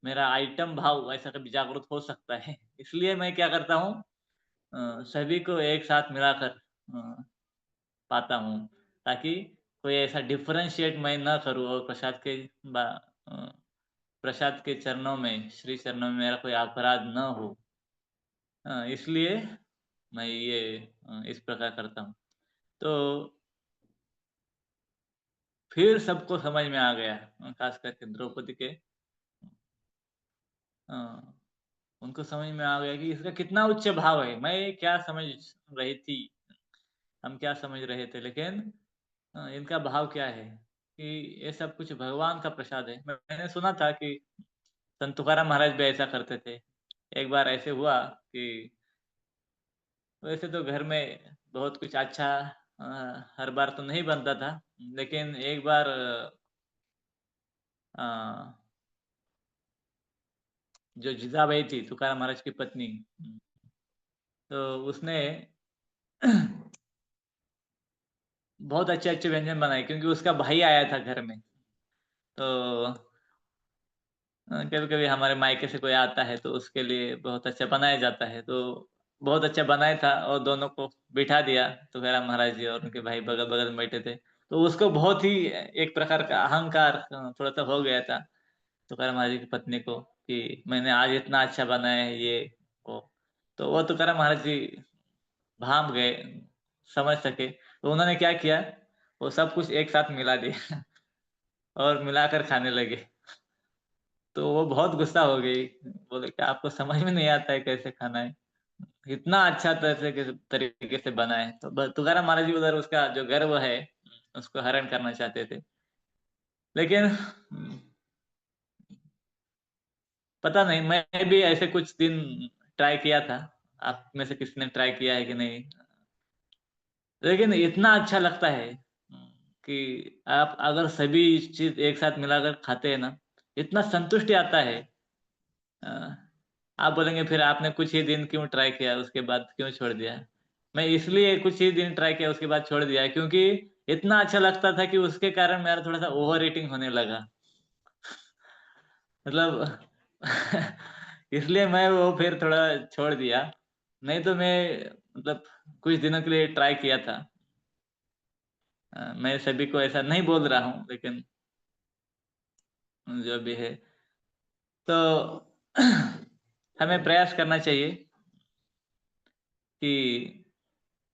मेरा आइटम भाव ऐसा कभी जागृत हो सकता है। इसलिए मैं क्या करता हूँ, सभी को एक साथ मिलाकर पाता हूँ, ताकि कोई ऐसा डिफरेंशिएट मैं ना करूँ और अ, प्रसाद के चरणों में, श्री चरणों में मेरा कोई अपराध ना हो। इसलिए मैं ये इस प्रकार करता हूँ। तो फिर सबको समझ में आ गया, ख़ास करके द्रौपदी के अ, उनको समझ में आ गया कि इसका कितना उच्च भाव है। मैं क्या समझ रही थी, हम क्या समझ रहे थे, लेकिन इनका भाव क्या है कि ये सब कुछ भगवान का प्रसाद है। मैंने सुना था कि संत तुकाराम महाराज भी ऐसा करते थे। एक बार ऐसे हुआ कि वैसे तो घर में बहुत कुछ अच्छा हर बार तो नहीं बनता था, लेकिन एक बार अ, जो जीजाबाई थी, तुकाराम महाराज की पत्नी, तो उसने बहुत अच्छे-अच्छे व्यंजन बनाए क्योंकि उसका भाई आया था घर में। तो कभी-कभी हमारे मायके से कोई आता है तो उसके लिए बहुत अच्छा बनाया जाता है। तो बहुत अच्छा बनाया था और दोनों को बिठा दिया, तुकाराम महाराज जी और उनके भाई बगल-बगल में बैठे थे। तो उसको बहुत ही एक प्रकार का अहंकार थोड़ा-सा हो गया था, तुकाराम महाराज जी की पत्नी को, कि मैंने आज इतना अच्छा बनाया है ये, वो। तो वो तुकाराम महाराज जी भाँप गए, समझ सके। तो उन्होंने क्या किया, वो सब कुछ एक साथ मिला दिया और मिलाकर खाने लगे। तो वो बहुत गुस्सा हो गई। बोले कि आपको समझ में नहीं आता है कैसे खाना है? इतना अच्छा तरीके से बना है। तो तुकाराम महाराज जी उधर उसका जो गर्व है, उसको हरण करना चाहते थे। लेकिन पता नहीं, मैं भी ऐसे कुछ दिन ट्राई किया था। आप में से किसी ने ट्राई किया है कि नहीं? लेकिन इतना अच्छा लगता है कि आप अगर सभी चीज़ एक साथ मिलाकर खाते हैं ना, इतना संतुष्टि आता है। अ, आप बोलेंगे फिर आपने कुछ ही दिन क्यों ट्राई किया, उसके बाद क्यों छोड़ दिया? मैं इसलिए कुछ ही दिन ट्राई किया, उसके बाद छोड़ दिया है क्योंकि इतना अच्छा लगता था कि उसके कारण मेरा थोड़ा-सा ओवर ईटिंग होने लगा। मतलब इसलिए मैं वो फिर थोड़ा छोड़ दिया। नहीं तो मैं मतलब कुछ दिनों के लिए ट्राई किया था। मैं सभी को ऐसा नहीं बोल रहा हूँ, लेकिन जो भी है। तो हमें प्रयास करना चाहिए कि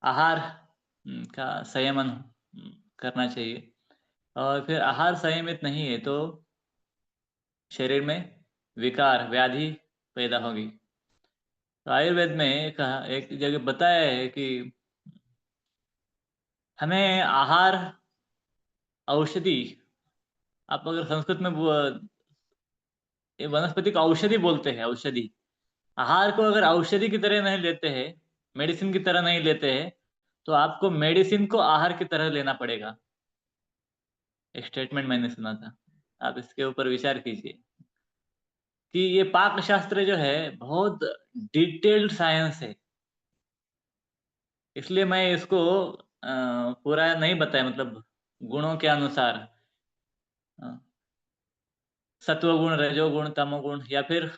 आहार का संयमन करना चाहिए, और फिर आहार संयमित नहीं है तो शरीर में विकार, व्याधि पैदा होगी। तो आयुर्वेद में कहा, एक जगह बताया है कि हमें आहार, औषधि, आप अगर संस्कृत में ये वनस्पति को औषधि बोलते हैं, औषधि। आहार को अगर औषधि की तरह नहीं लेते हैं, मेडिसिन की तरह नहीं लेते हैं, तो आपको मेडिसिन को आहार की तरह लेना पड़ेगा। एक स्टेटमेंट मैंने सुना था। आप इसके ऊपर विचार कीजिए कि ये पाकशास्त्र जो है बहुत डिटेल्ड साइंस है। इसलिए मैं इसको पूरा नहीं बताया, मतलब गुणों के अनुसार अ, सत्वगुण, रजोगुण, तमोगुण, या फिर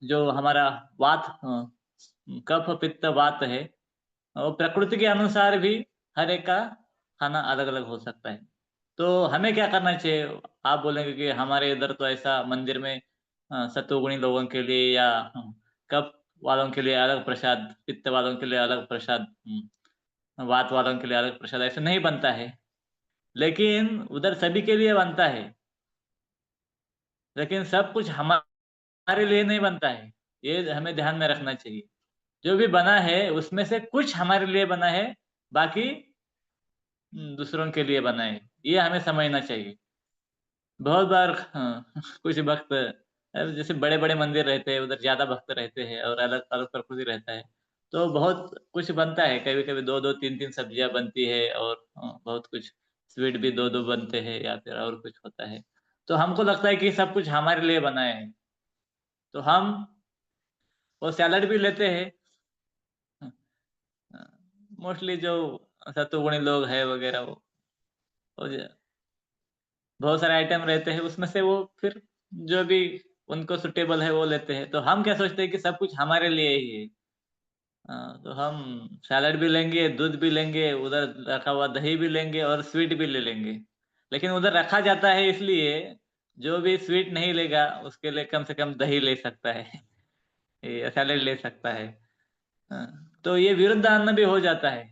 जो हमारा वात, कफ, पित्त, वात है, और प्रकृति के अनुसार भी हर एक का खाना अलग-अलग हो सकता है। तो हमें क्या करना चाहिए? आप बोलेंगे कि हमारे इधर तो ऐसा मंदिर में सत्वगुणी लोगों के लिए या कफ वालों के लिए अलग प्रसाद, पित्त वालों के लिए अलग प्रसाद, वात वालों के लिए अलग प्रसाद, ऐसे नहीं बनता है। लेकिन उधर सभी के लिए बनता है, लेकिन सब कुछ हमारे लिए नहीं बनता है। ये हमें ध्यान में रखना चाहिए। जो भी बना है उसमें से कुछ हमारे लिए बना है, बाकी दूसरों के लिए बना है। ये हमें समझना चाहिए। बहुत बार कुछ भक्त जैसे बड़े-बड़े मंदिर रहते हैं, उधर ज़्यादा भक्त रहते हैं और अलग-अलग प्रकृति रहता है। तो बहुत कुछ बनता है, कभी-कभी 2-2 3-3 सब्जियाँ बनती है, और बहुत कुछ स्वीट भी 2-2 बनते हैं या फिर और कुछ होता है। तो हमको लगता है कि सब कुछ हमारे लिए बनाया है। तो हम वो सैलेड भी लेते हैं। अ, मोस्टली जो सत्वगुणी लोग हैं वगैरह, वो ज बहुत सारे आइटम रहते हैं, उसमें से वो फिर जो भी उनको सुटेबल है वो लेते हैं। तो हम क्या सोचते हैं कि सब कुछ हमारे लिए ही है। तो हम सैलेड भी लेंगे, दूध भी लेंगे, उधर रखा हुआ दही भी लेंगे और स्वीट भी ले लेंगे। लेकिन उधर रखा जाता है इसलिए जो भी स्वीट नहीं लेगा उसके लिए कम से कम दही ले सकता है या सैलेड ले सकता है। तो ये विरुद्धान्न भी हो जाता है।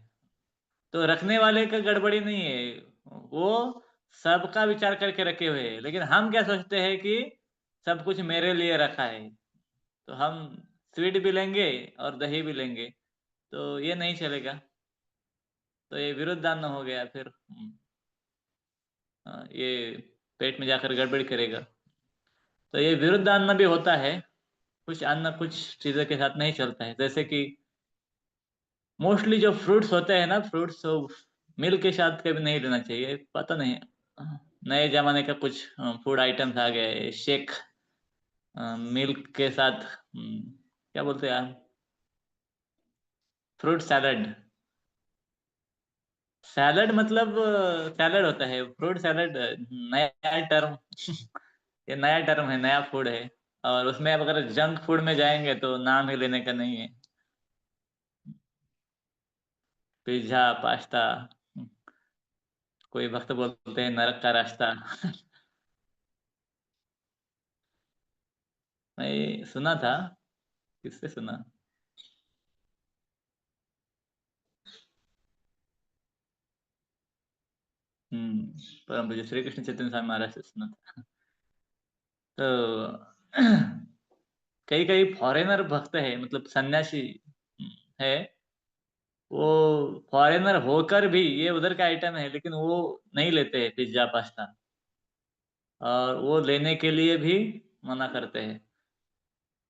तो रखने वाले का गड़बड़ी नहीं है, वो सबका विचार करके रखे हुए हैं। लेकिन हम क्या सोचते हैं कि सब कुछ मेरे लिए रखा है, तो हम स्वीट भी लेंगे और दही भी लेंगे, तो ये नहीं चलेगा। तो ये विरुद्धान्न हो गया फिर। ये पेट में जाकर गड़बड़ करेगा। तो ये विरुद्धान्न भी होता है, कुछ अन्न कुछ चीज़ों के साथ नहीं चलता है। जैसे कि मोस्टली जो फ्रूट्स होते हैं ना, फ्रूट्स तो मिल्क के साथ कभी नहीं लेना चाहिए। पता नहीं नए ज़माने का कुछ फूड आइटम्स आ गए हैं, शेक मिल्क के साथ क्या बोलते हैं यार? Fruit salad. सैलेड मतलब सैलेड होता है, फ्रूट सैलेड नया टर्म ये नया टर्म है, नया फूड है। और उसमें अब अगर जंक फूड में जाएँगे तो नाम ही लेने का नहीं है। पिज़्ज़ा, पास्ता, कोई वक़्त बोलते हैं नरक का रास्ता। मैं सुना था, किससे सुना? हुँ, परम पूज्य श्री कृष्ण चैतन्य स्वामी महाराज से सुना था। तो कई-कई फॉरेनर भक्त हैं, मतलब सन्यासी उम, है, वो फॉरेनर होकर भी ये उधर का आइटम है, लेकिन वो नहीं लेते हैं पिज़्ज़ा, पास्ता और वो लेने के लिए भी मना करते हैं।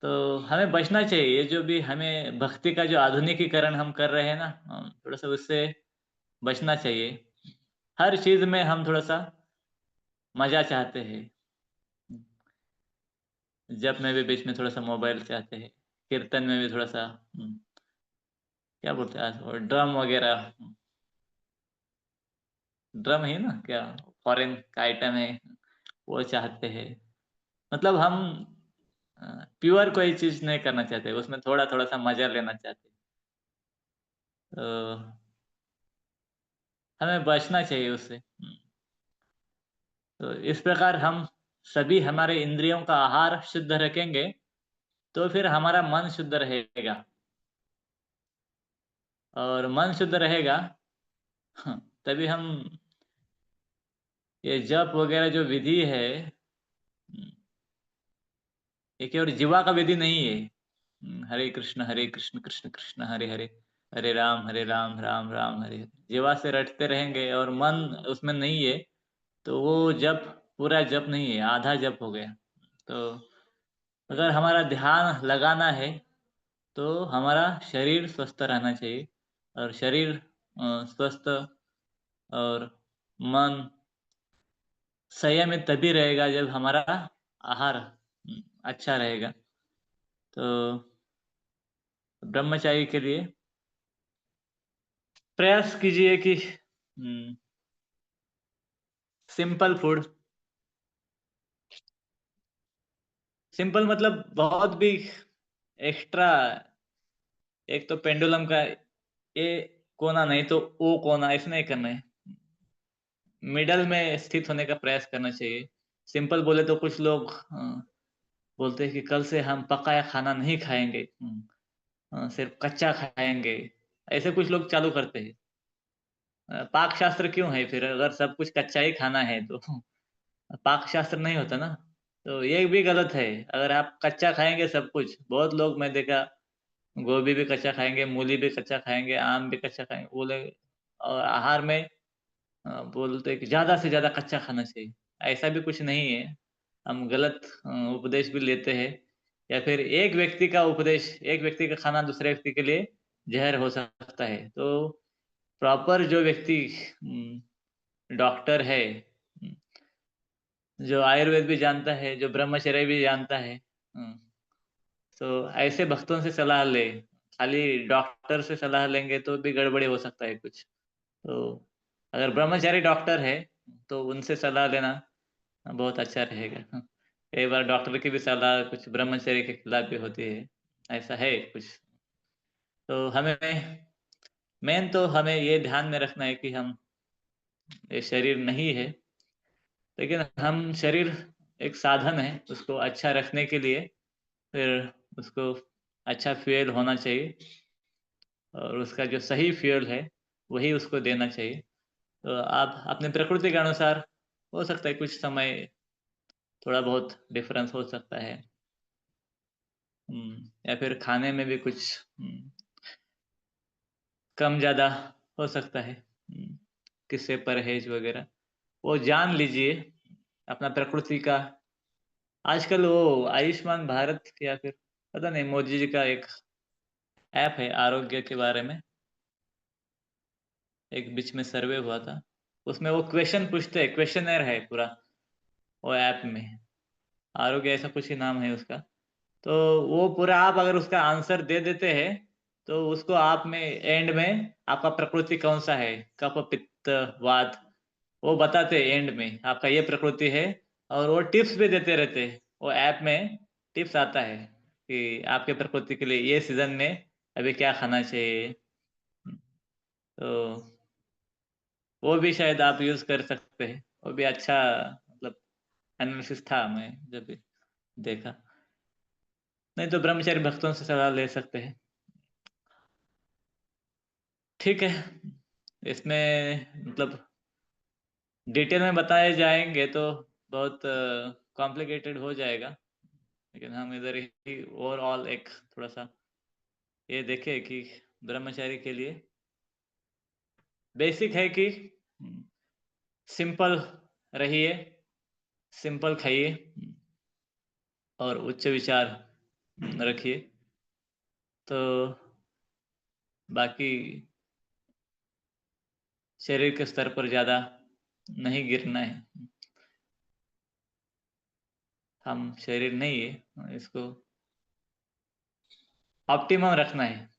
तो हमें बचना चाहिए, ये जो भी हमें भक्ति का जो आधुनिकीकरण हम कर रहे हैं ना, थोड़ा-सा उससे बचना चाहिए। हर चीज़ में हम थोड़ा-सा मज़ा चाहते हैं। जप में भी बीच में थोड़ा-सा मोबाइल चाहते हैं, कीर्तन में भी थोड़ा-सा क्या बोलते हैं आज वो ड्रम वग़ैरह, ड्रम ही ना क्या फ़ॉरेन का आइटम है, वो चाहते हैं। मतलब हम प्योर कोई चीज़ नहीं करना चाहते, उसमें थोड़ा-थोड़ा सा मज़ा लेना चाहते हैं। तो हमें बचना चाहिए उससे। तो इस प्रकार हम सभी हमारे इंद्रियों का आहार शुद्ध रखेंगे, तो फिर हमारा मन शुद्ध रहेगा और मन शुद्ध रहेगा तभी हम ये जप वग़ैरह जो विधि है, ये केवल जीवा का विधि नहीं है। हरे कृष्ण, कृष्ण कृष्ण, हरे हरे, हरे राम, राम राम, हरे हरे। जीवा से रटते रहेंगे और मन उसमें नहीं है, तो वो जप पूरा जप नहीं है, आधा जप हो गया। तो अगर हमारा ध्यान लगाना है, तो हमारा शरीर स्वस्थ रहना चाहिए और शरीर स्वस्थ और मन संयमित तभी रहेगा जब हमारा आहार अच्छा रहेगा। तो ब्रह्मचारी के लिए प्रयास कीजिए कि सिंपल फूड, सिंपल मतलब बहुत भी एक्स्ट्रा, एक तो पेंडुलम का ए कोना नहीं तो ओ कोना ऐसे नहीं करना है। मिडल में स्थित होने का प्रयास करना चाहिए। सिंपल बोले तो कुछ लोग बोलते हैं कि कल से हम पकाया खाना नहीं खाएँगे, सिर्फ़ कच्चा खाएँगे। ऐसे कुछ लोग चालू करते हैं। पाक शास्त्र क्यों है फिर अगर सब कुछ कच्चा ही खाना है तो? पाक शास्त्र नहीं होता ना। तो ये भी गलत है। अगर आप कच्चा खाएँगे सब कुछ, बहुत लोग मैं देखा गोभी भी कच्चा खाएँगे, मूली भी कच्चा खाएँगे, आम भी कच्चा खाएँगे, बोले और आहार में बोलते हैं कि ज़्यादा से ज़्यादा कच्चा खाना चाहिए। ऐसा भी कुछ नहीं है। हम गलत उपदेश भी लेते हैं या फिर एक व्यक्ति का खाना दूसरे व्यक्ति के लिए ज़हर हो सकता है। तो प्रॉपर जो व्यक्ति डॉक्टर है, उम, जो आयुर्वेद भी जानता है, जो ब्रह्मचर्य भी जानता है, तो ऐसे भक्तों से सलाह लें। खाली डॉक्टर से सलाह लेंगे तो भी गड़बड़ी हो सकता है कुछ। तो अगर ब्रह्मचारी डॉक्टर है, तो उनसे सलाह लेना बहुत अच्छा रहेगा। कई बार डॉक्टर की भी सलाह कुछ ब्रह्मचर्य के खिलाफ भी होती है, ऐसा है कुछ। तो हमें मेन तो हमें ये ध्यान में रखना है कि हम ये शरीर नहीं है, लेकिन हम शरीर एक साधन है, उसको अच्छा रखने के लिए फिर उसको अच्छा फ्यूल होना चाहिए और उसका जो सही फ्यूल है, वही उसको देना चाहिए। तो आप अपने प्रकृति के अनुसार हो सकता है कुछ समय थोड़ा बहुत डिफरेंस हो सकता है। या फिर खाने में भी कुछ कम ज़्यादा हो सकता है। किससे परहेज़ वग़ैरह, वो जान लीजिए अपना प्रकृति का। आजकल वो आयुष्मान भारत या फिर पता नहीं मोदी जी का एक ऐप है आरोग्य के बारे में, एक बीच में सर्वे हुआ था। उसमें वो क्वेश्चन पूछते हैं, क्वेश्चनेयर है पूरा वो ऐप में, आरोग्य ऐसा कुछ ही नाम है उसका। तो वो पूरा आप अगर उसका आंसर दे देते हैं, तो उसको आप में एंड में आपका प्रकृति कौन-सा है, कफ, पित्त, वात, वो बताते हैं एंड में आपका ये प्रकृति है और वो टिप्स भी देते रहते हैं। वो ऐप में टिप्स आता है कि आपके प्रकृति के लिए ये सीज़न में अभी क्या खाना चाहिए। तो वो भी शायद आप यूज़ कर सकते हैं। वो भी अच्छा मतलब एनालिसिस था मैं जब भी देखा। नहीं तो ब्रह्मचारी भक्तों से सलाह ले सकते हैं। ठीक है, इसमें मतलब डिटेल में बताए जाएँगे तो बहुत कॉम्प्लिकेटेड हो जाएगा, लेकिन हम इधर ही ओवरऑल एक थोड़ा-सा ये देखें कि ब्रह्मचारी के लिए बेसिक है कि सिंपल रहिए, सिंपल खाइए और उच्च विचार रखिए। तो बाकी शरीर के स्तर पर ज़्यादा नहीं गिरना है। हम शरीर नहीं है, इसको ऑप्टिमम रखना है।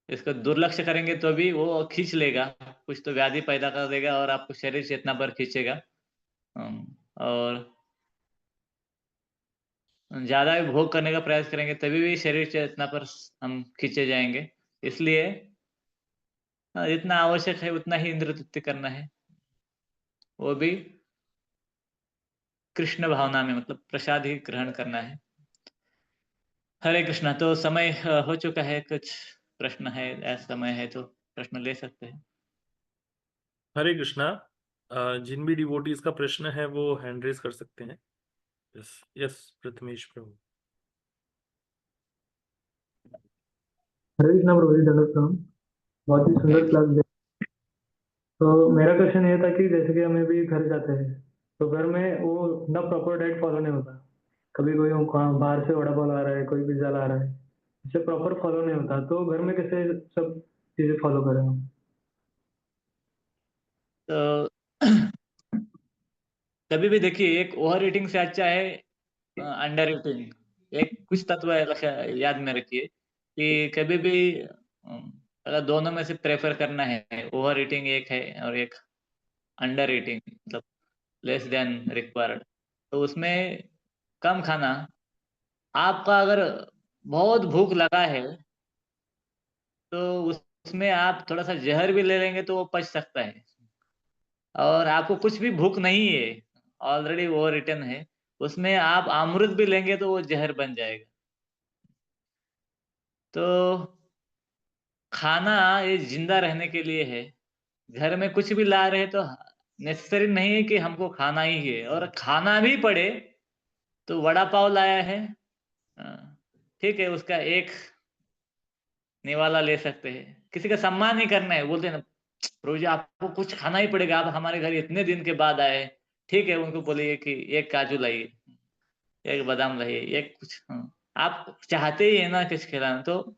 इसको दुर्लक्ष्य करेंगे तो भी वो खींच लेगा, कुछ तो व्याधि पैदा कर देगा और आपको शरीर चेतना पर खींचेगा। और ज़्यादा भी भोग करने का प्रयास करेंगे तभी भी शरीर चेतना पर हम खींचे जाएँगे। इसलिए जितना आवश्यक है उतना ही इंद्रिय तृप्ति करना है। वो भी कृष्ण भावना में मतलब प्रसाद ही ग्रहण करना है। हरे कृष्णा। तो समय हो चुका है, कुछ प्रश्न है, ऐसा समय है तो प्रश्न ले सकते हैं। हरे कृष्णा। जिन भी डिवोटीज का प्रश्न है वो हैंड रेज कर सकते हैं। यस यस प्रथमेश प्रभु। हरे कृष्णा प्रभु जी, दंडवत प्रणाम। बहुत ही सुंदर क्लास दे। तो मेरा क्वेश्चन ये था कि जैसे कि हमें भी घर जाते हैं तो घर में वो ना प्रॉपर डाइट फॉलो नहीं होता। कभी कोई बाहर से वड़ा पाव ला रहा है, कोई पिज्जा ला रहा है, इसे प्रॉपर फॉलो नहीं होता। तो घर में कैसे सब चीजें फॉलो करें हम? तो कभी भी देखिए एक ओवर ईटिंग से अच्छा है अंडर ईटिंग। एक कुछ तत्व है याद में रखिए कि कभी भी अगर दोनों में से प्रेफर करना है, ओवर ईटिंग एक है और एक अंडर ईटिंग मतलब लेस देन रिक्वायर्ड, तो उसमें कम खाना। आपका अगर बहुत भूख लगा है तो उसमें आप थोड़ा-सा ज़हर भी ले लेंगे तो वो पच सकता है। और आपको कुछ भी भूख नहीं है, ऑलरेडी ओवर ईटन है, उसमें आप अमृत भी लेंगे तो वो ज़हर बन जाएगा। तो खाना ये ज़िंदा रहने के लिए है। घर में कुछ भी ला रहे हैं तो नेसेसरी नहीं है कि हमको खाना ही है, और खाना भी पड़े तो वड़ा पाव लाया है, अ, ठीक है, उसका एक निवाला ले सकते हैं। किसी का सम्मान नहीं करना है, बोलते हैं ना, "प्रभु जी आपको कुछ खाना ही पड़ेगा, आप हमारे घर इतने दिन के बाद आए।" ठीक है, उनको बोलिए कि 1 काजू लाइए, 1 बादाम लाइए, 1 कुछ, आप चाहते ही है ना कुछ खिलाना, तो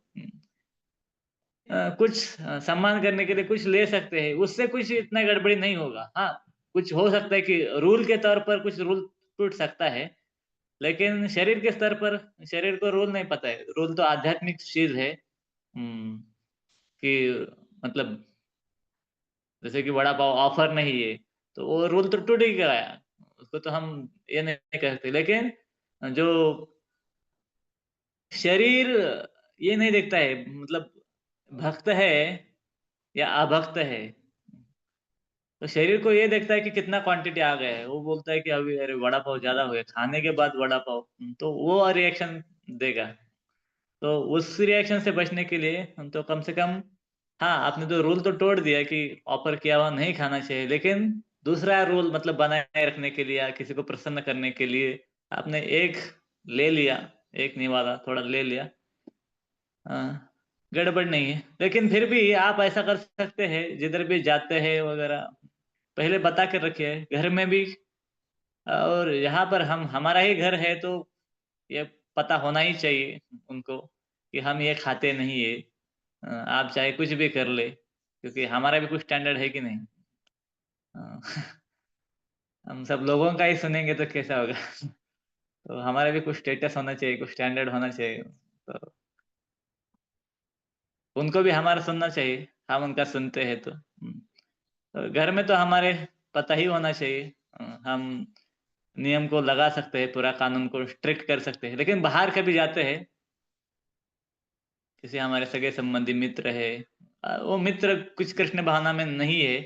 कुछ सम्मान करने के लिए कुछ ले सकते हैं, उससे कुछ इतना गड़बड़ी नहीं होगा। हाँ, कुछ हो सकता है कि रूल के तौर पर कुछ रूल टूट सकता है, लेकिन शरीर के स्तर पर शरीर को रूल नहीं पता है। रूल तो आध्यात्मिक चीज़ है, कि मतलब जैसे कि वड़ा पाव ऑफर नहीं है, तो वो रूल तो टूट ही गया। उसको तो हम ये नहीं कह सकते, लेकिन जो शरीर ये नहीं देखता है, मतलब भक्त है या अभक्त है, तो शरीर को ये देखता है कि कितना क्वांटिटी आ गया है। वो बोलता है कि अभी अरे वड़ा पाव ज़्यादा हो गया, खाने के बाद वड़ा पाव, तो वो रिएक्शन देगा। तो उस रिएक्शन से बचने के लिए हम तो कम से कम, हाँ, आपने तो रूल तो तोड़ दिया कि ऑफर किया हुआ नहीं खाना चाहिए, लेकिन दूसरा रूल मतलब बनाए रखने के लिए या किसी को प्रसन्न करने के लिए आपने एक ले लिया, एक निवाला थोड़ा ले लिया, गड़बड़ नहीं है। लेकिन फिर भी आप ऐसा कर सकते हैं, जिधर भी जाते हैं वगैरह, पहले बता के रखिए घर में भी, और यहाँ पर हम हमारा ही घर है तो ये पता होना ही चाहिए उनको कि हम ये खाते नहीं है। आप चाहे कुछ भी कर ले, क्योंकि हमारा भी कुछ स्टैंडर्ड है कि नहीं। अ, हम सब लोगों का ही सुनेंगे तो कैसा होगा। तो हमारा भी कुछ स्टेटस होना चाहिए, कुछ स्टैंडर्ड होना चाहिए, तो उनको भी हमारा सुनना चाहिए, हम उनका सुनते हैं तो। तो घर में तो हमारे पता ही होना चाहिए। हम नियम को लगा सकते हैं, पूरा कानून को स्ट्रिक्ट कर सकते हैं, लेकिन बाहर कभी जाते हैं, किसी हमारे सगे संबंधी मित्र है, वो मित्र कुछ कृष्ण भावना में नहीं है,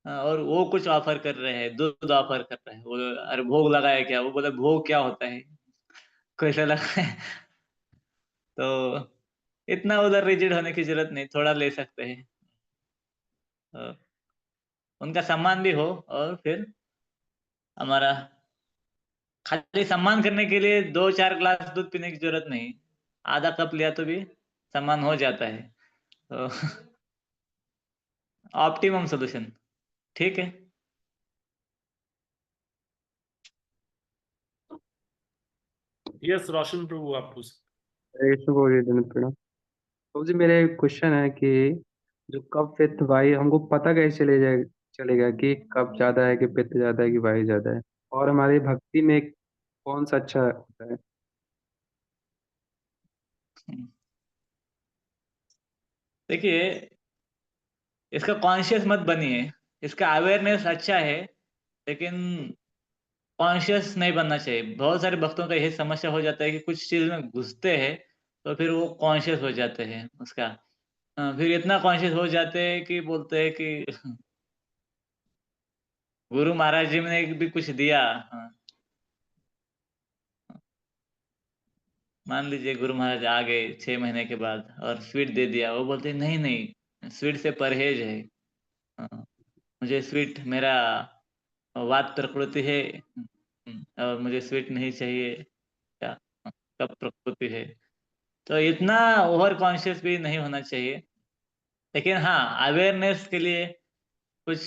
और वो कुछ ऑफर कर रहे हैं, दूध ऑफर कर रहे हैं, वो अरे भोग लगाया क्या, वो बोले भोग क्या होता है, कैसा लगा है। तो इतना उधर रिजिड होने की जरूरत नहीं, थोड़ा ले सकते हैं। अ, उनका सम्मान भी हो, और फिर हमारा खाली सम्मान करने के लिए 2-4 ग्लास दूध पीने की जरूरत नहीं, आधा कप लिया तो भी सम्मान हो जाता है। तो ऑप्टिमम सॉल्यूशन, ठीक है। यस रोशन प्रभु, आप पूछ। कृष्ण बोलिए प्रणाम। तो जी मेरा एक क्वेश्चन है कि जो कब पित्त वायु हमको पता कैसे चलेगा कि कब ज्यादा है कि पित्त ज्यादा है कि वायु ज्यादा है, और हमारी भक्ति में कौन सा अच्छा होता है? देखिए, इसका कॉन्शियस मत बनिए, इसका अवेयरनेस अच्छा है, लेकिन कॉन्शियस नहीं बनना चाहिए। बहुत सारे भक्तों का यही समस्या हो जाता है कि कुछ चीज में घुसते हैं, तो फिर वो कॉन्शियस हो जाते हैं उसका। फिर इतना कॉन्शियस हो जाते हैं कि बोलते हैं कि गुरु महाराज जी ने भी कुछ दिया। मान लीजिए गुरु महाराज आ गए 6 महीने के बाद और स्वीट दे दिया, वो बोलते हैं नहीं नहीं, स्वीट से परहेज है। हाँ, मुझे स्वीट, मेरा वात प्रकृति है, और मुझे स्वीट नहीं चाहिए, क्या कब प्रकृति है। तो इतना ओवर कॉन्शियस भी नहीं होना चाहिए, लेकिन हाँ, अवेयरनेस के लिए कुछ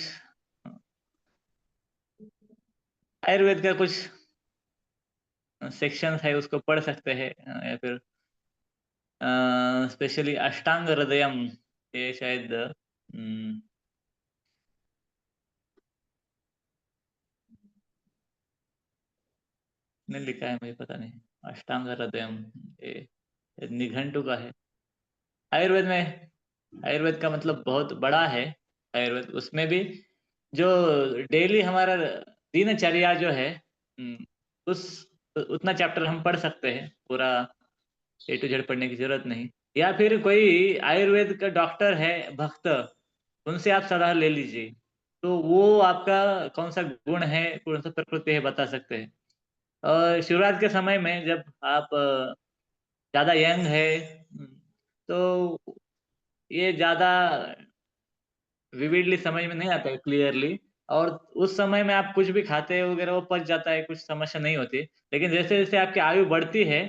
आयुर्वेद का कुछ सेक्शन है, उसको पढ़ सकते हैं, या फिर स्पेशली अष्टांग हृदयम, ये शायद ने लिखा है, मुझे पता नहीं। अष्टांग हृदयम, ये निघंटु का है। आयुर्वेद में, आयुर्वेद का मतलब बहुत बड़ा है आयुर्वेद, उसमें भी जो डेली हमारा दिनचर्या जो है, उस उतना चैप्टर हम पढ़ सकते हैं, पूरा ए टू जेड पढ़ने की जरूरत नहीं। या फिर कोई आयुर्वेद का डॉक्टर है भक्त, उनसे आप सलाह ले लीजिए, तो वो आपका कौन सा गुण है, कौन सा प्रकृति है, बता सकते हैं। और शुरुआत के समय में जब आप ज्यादा यंग है, तो ये ज्यादा विविडली समझ में नहीं आता है, क्लियरली, और उस समय में आप कुछ भी खाते हैं वगैरह, वो पच जाता है, कुछ समस्या नहीं होती। लेकिन जैसे जैसे आपकी आयु बढ़ती है,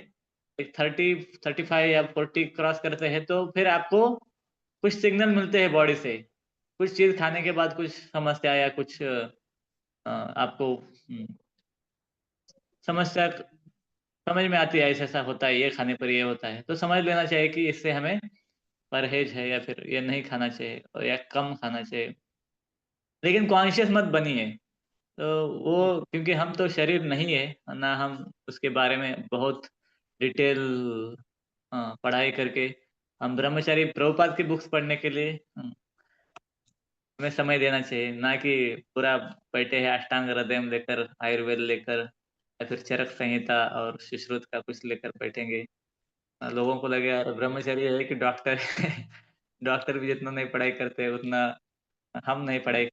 एक 30, 35 या 40 क्रॉस करते हैं, तो फिर आपको कुछ सिग्नल मिलते हैं बॉडी से, कुछ चीज खाने के बाद कुछ समस्या या कुछ आपको समस्या समझ में आती है, ऐसा ऐसा होता है, ये खाने पर ये होता है, तो समझ लेना चाहिए कि इससे हमें परहेज है, या फिर ये नहीं खाना चाहिए, और या कम खाना चाहिए। लेकिन कॉन्शियस मत बनिए, तो वो, क्योंकि हम तो शरीर नहीं है ना, हम उसके बारे में बहुत डिटेल पढ़ाई करके, हम ब्रह्मचारी प्रभुपाद की बुक्स पढ़ने के लिए हमें समय देना चाहिए, ना कि पूरा बैठे हैं अष्टांग हृदयम लेकर, आयुर्वेद लेकर या फिर चरक संहिता और सुश्रुत का कुछ लेकर बैठेंगे। लोगों को लगे यार ब्रह्मचर्य है कि डॉक्टर है। डॉक्टर भी जितना नहीं पढ़ाई करते उतना हम नहीं पढ़ाई।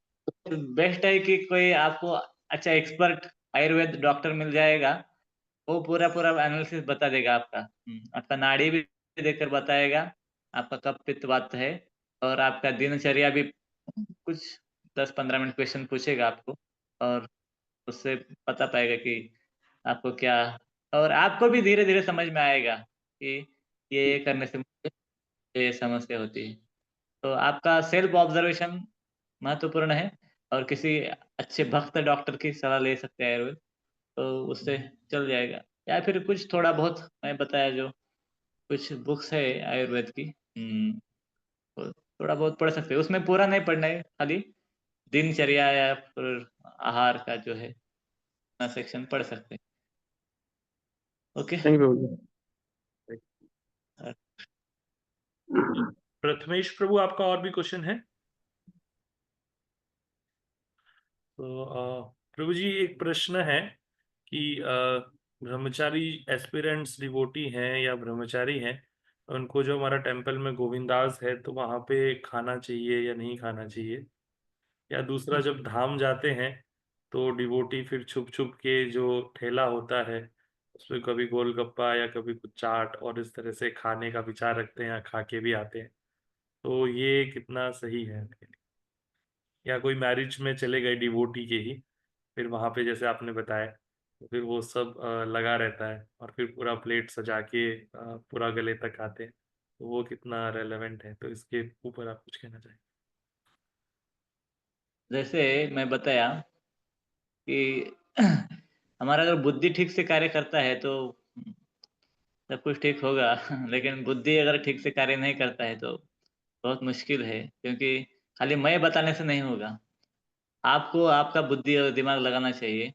बेस्ट है कि कोई आपको अच्छा एक्सपर्ट आयुर्वेद डॉक्टर मिल जाएगा, वो पूरा एनालिसिस बता देगा आपका। आपका नाड़ी भी देखकर बताएगा, आपका कब पित्त वात है और आपका दिनचर्या भी कुछ 10-15 मिनट क्वेश्चन पूछेगा आपको और उससे पता पाएगा कि आपको क्या, और आपको भी धीरे-धीरे समझ में आएगा कि ये करने से मुझे ये समस्या होती है। तो आपका सेल्फ ऑब्जर्वेशन महत्वपूर्ण है और किसी अच्छे भक्त डॉक्टर की सलाह ले सकते हैं आयुर्वेद, तो उससे चल जाएगा। या फिर कुछ थोड़ा बहुत मैं बताया जो कुछ बुक्स है आयुर्वेद की, तो थोड़ा बहुत पढ़ सकते हैं। उसमें पूरा नहीं पढ़ना है, खाली दिनचर्या या फिर आहार का जो है सेक्शन पढ़ सकते हैं। ओके। थैंक यू प्रभु जी। प्रथमेश प्रभु, आपका और भी क्वेश्चन है? तो प्रभु जी, एक प्रश्न है कि ब्रह्मचारी एस्पिरेंट्स डिवोटी हैं या ब्रह्मचारी हैं, उनको जो हमारा टेम्पल में गोविंदास है तो वहाँ पे खाना चाहिए या नहीं खाना चाहिए? या दूसरा, जब धाम जाते हैं तो डिवोटी फिर छुप छुप के जो ठेला होता है उसमें कभी गोलगप्पा या कभी कुछ चाट और इस तरह से खाने का विचार रखते हैं या खा के भी आते हैं, तो ये कितना सही है उनके लिए? या कोई मैरिज में चले गए डिवोटी के ही, फिर वहां पे जैसे आपने बताया, तो फिर वो सब लगा रहता है और फिर पूरा प्लेट सजा के पूरा गले तक आते हैं, तो वो कितना रेलेवेंट है? तो इसके ऊपर आप कुछ कहना चाहेंगे? जैसे मैं बताया कि हमारा अगर बुद्धि ठीक से कार्य करता है तो सब कुछ ठीक होगा। लेकिन बुद्धि अगर ठीक से कार्य नहीं करता है तो बहुत मुश्किल है, क्योंकि खाली मैं बताने से नहीं होगा। आपको आपका बुद्धि और दिमाग लगाना चाहिए।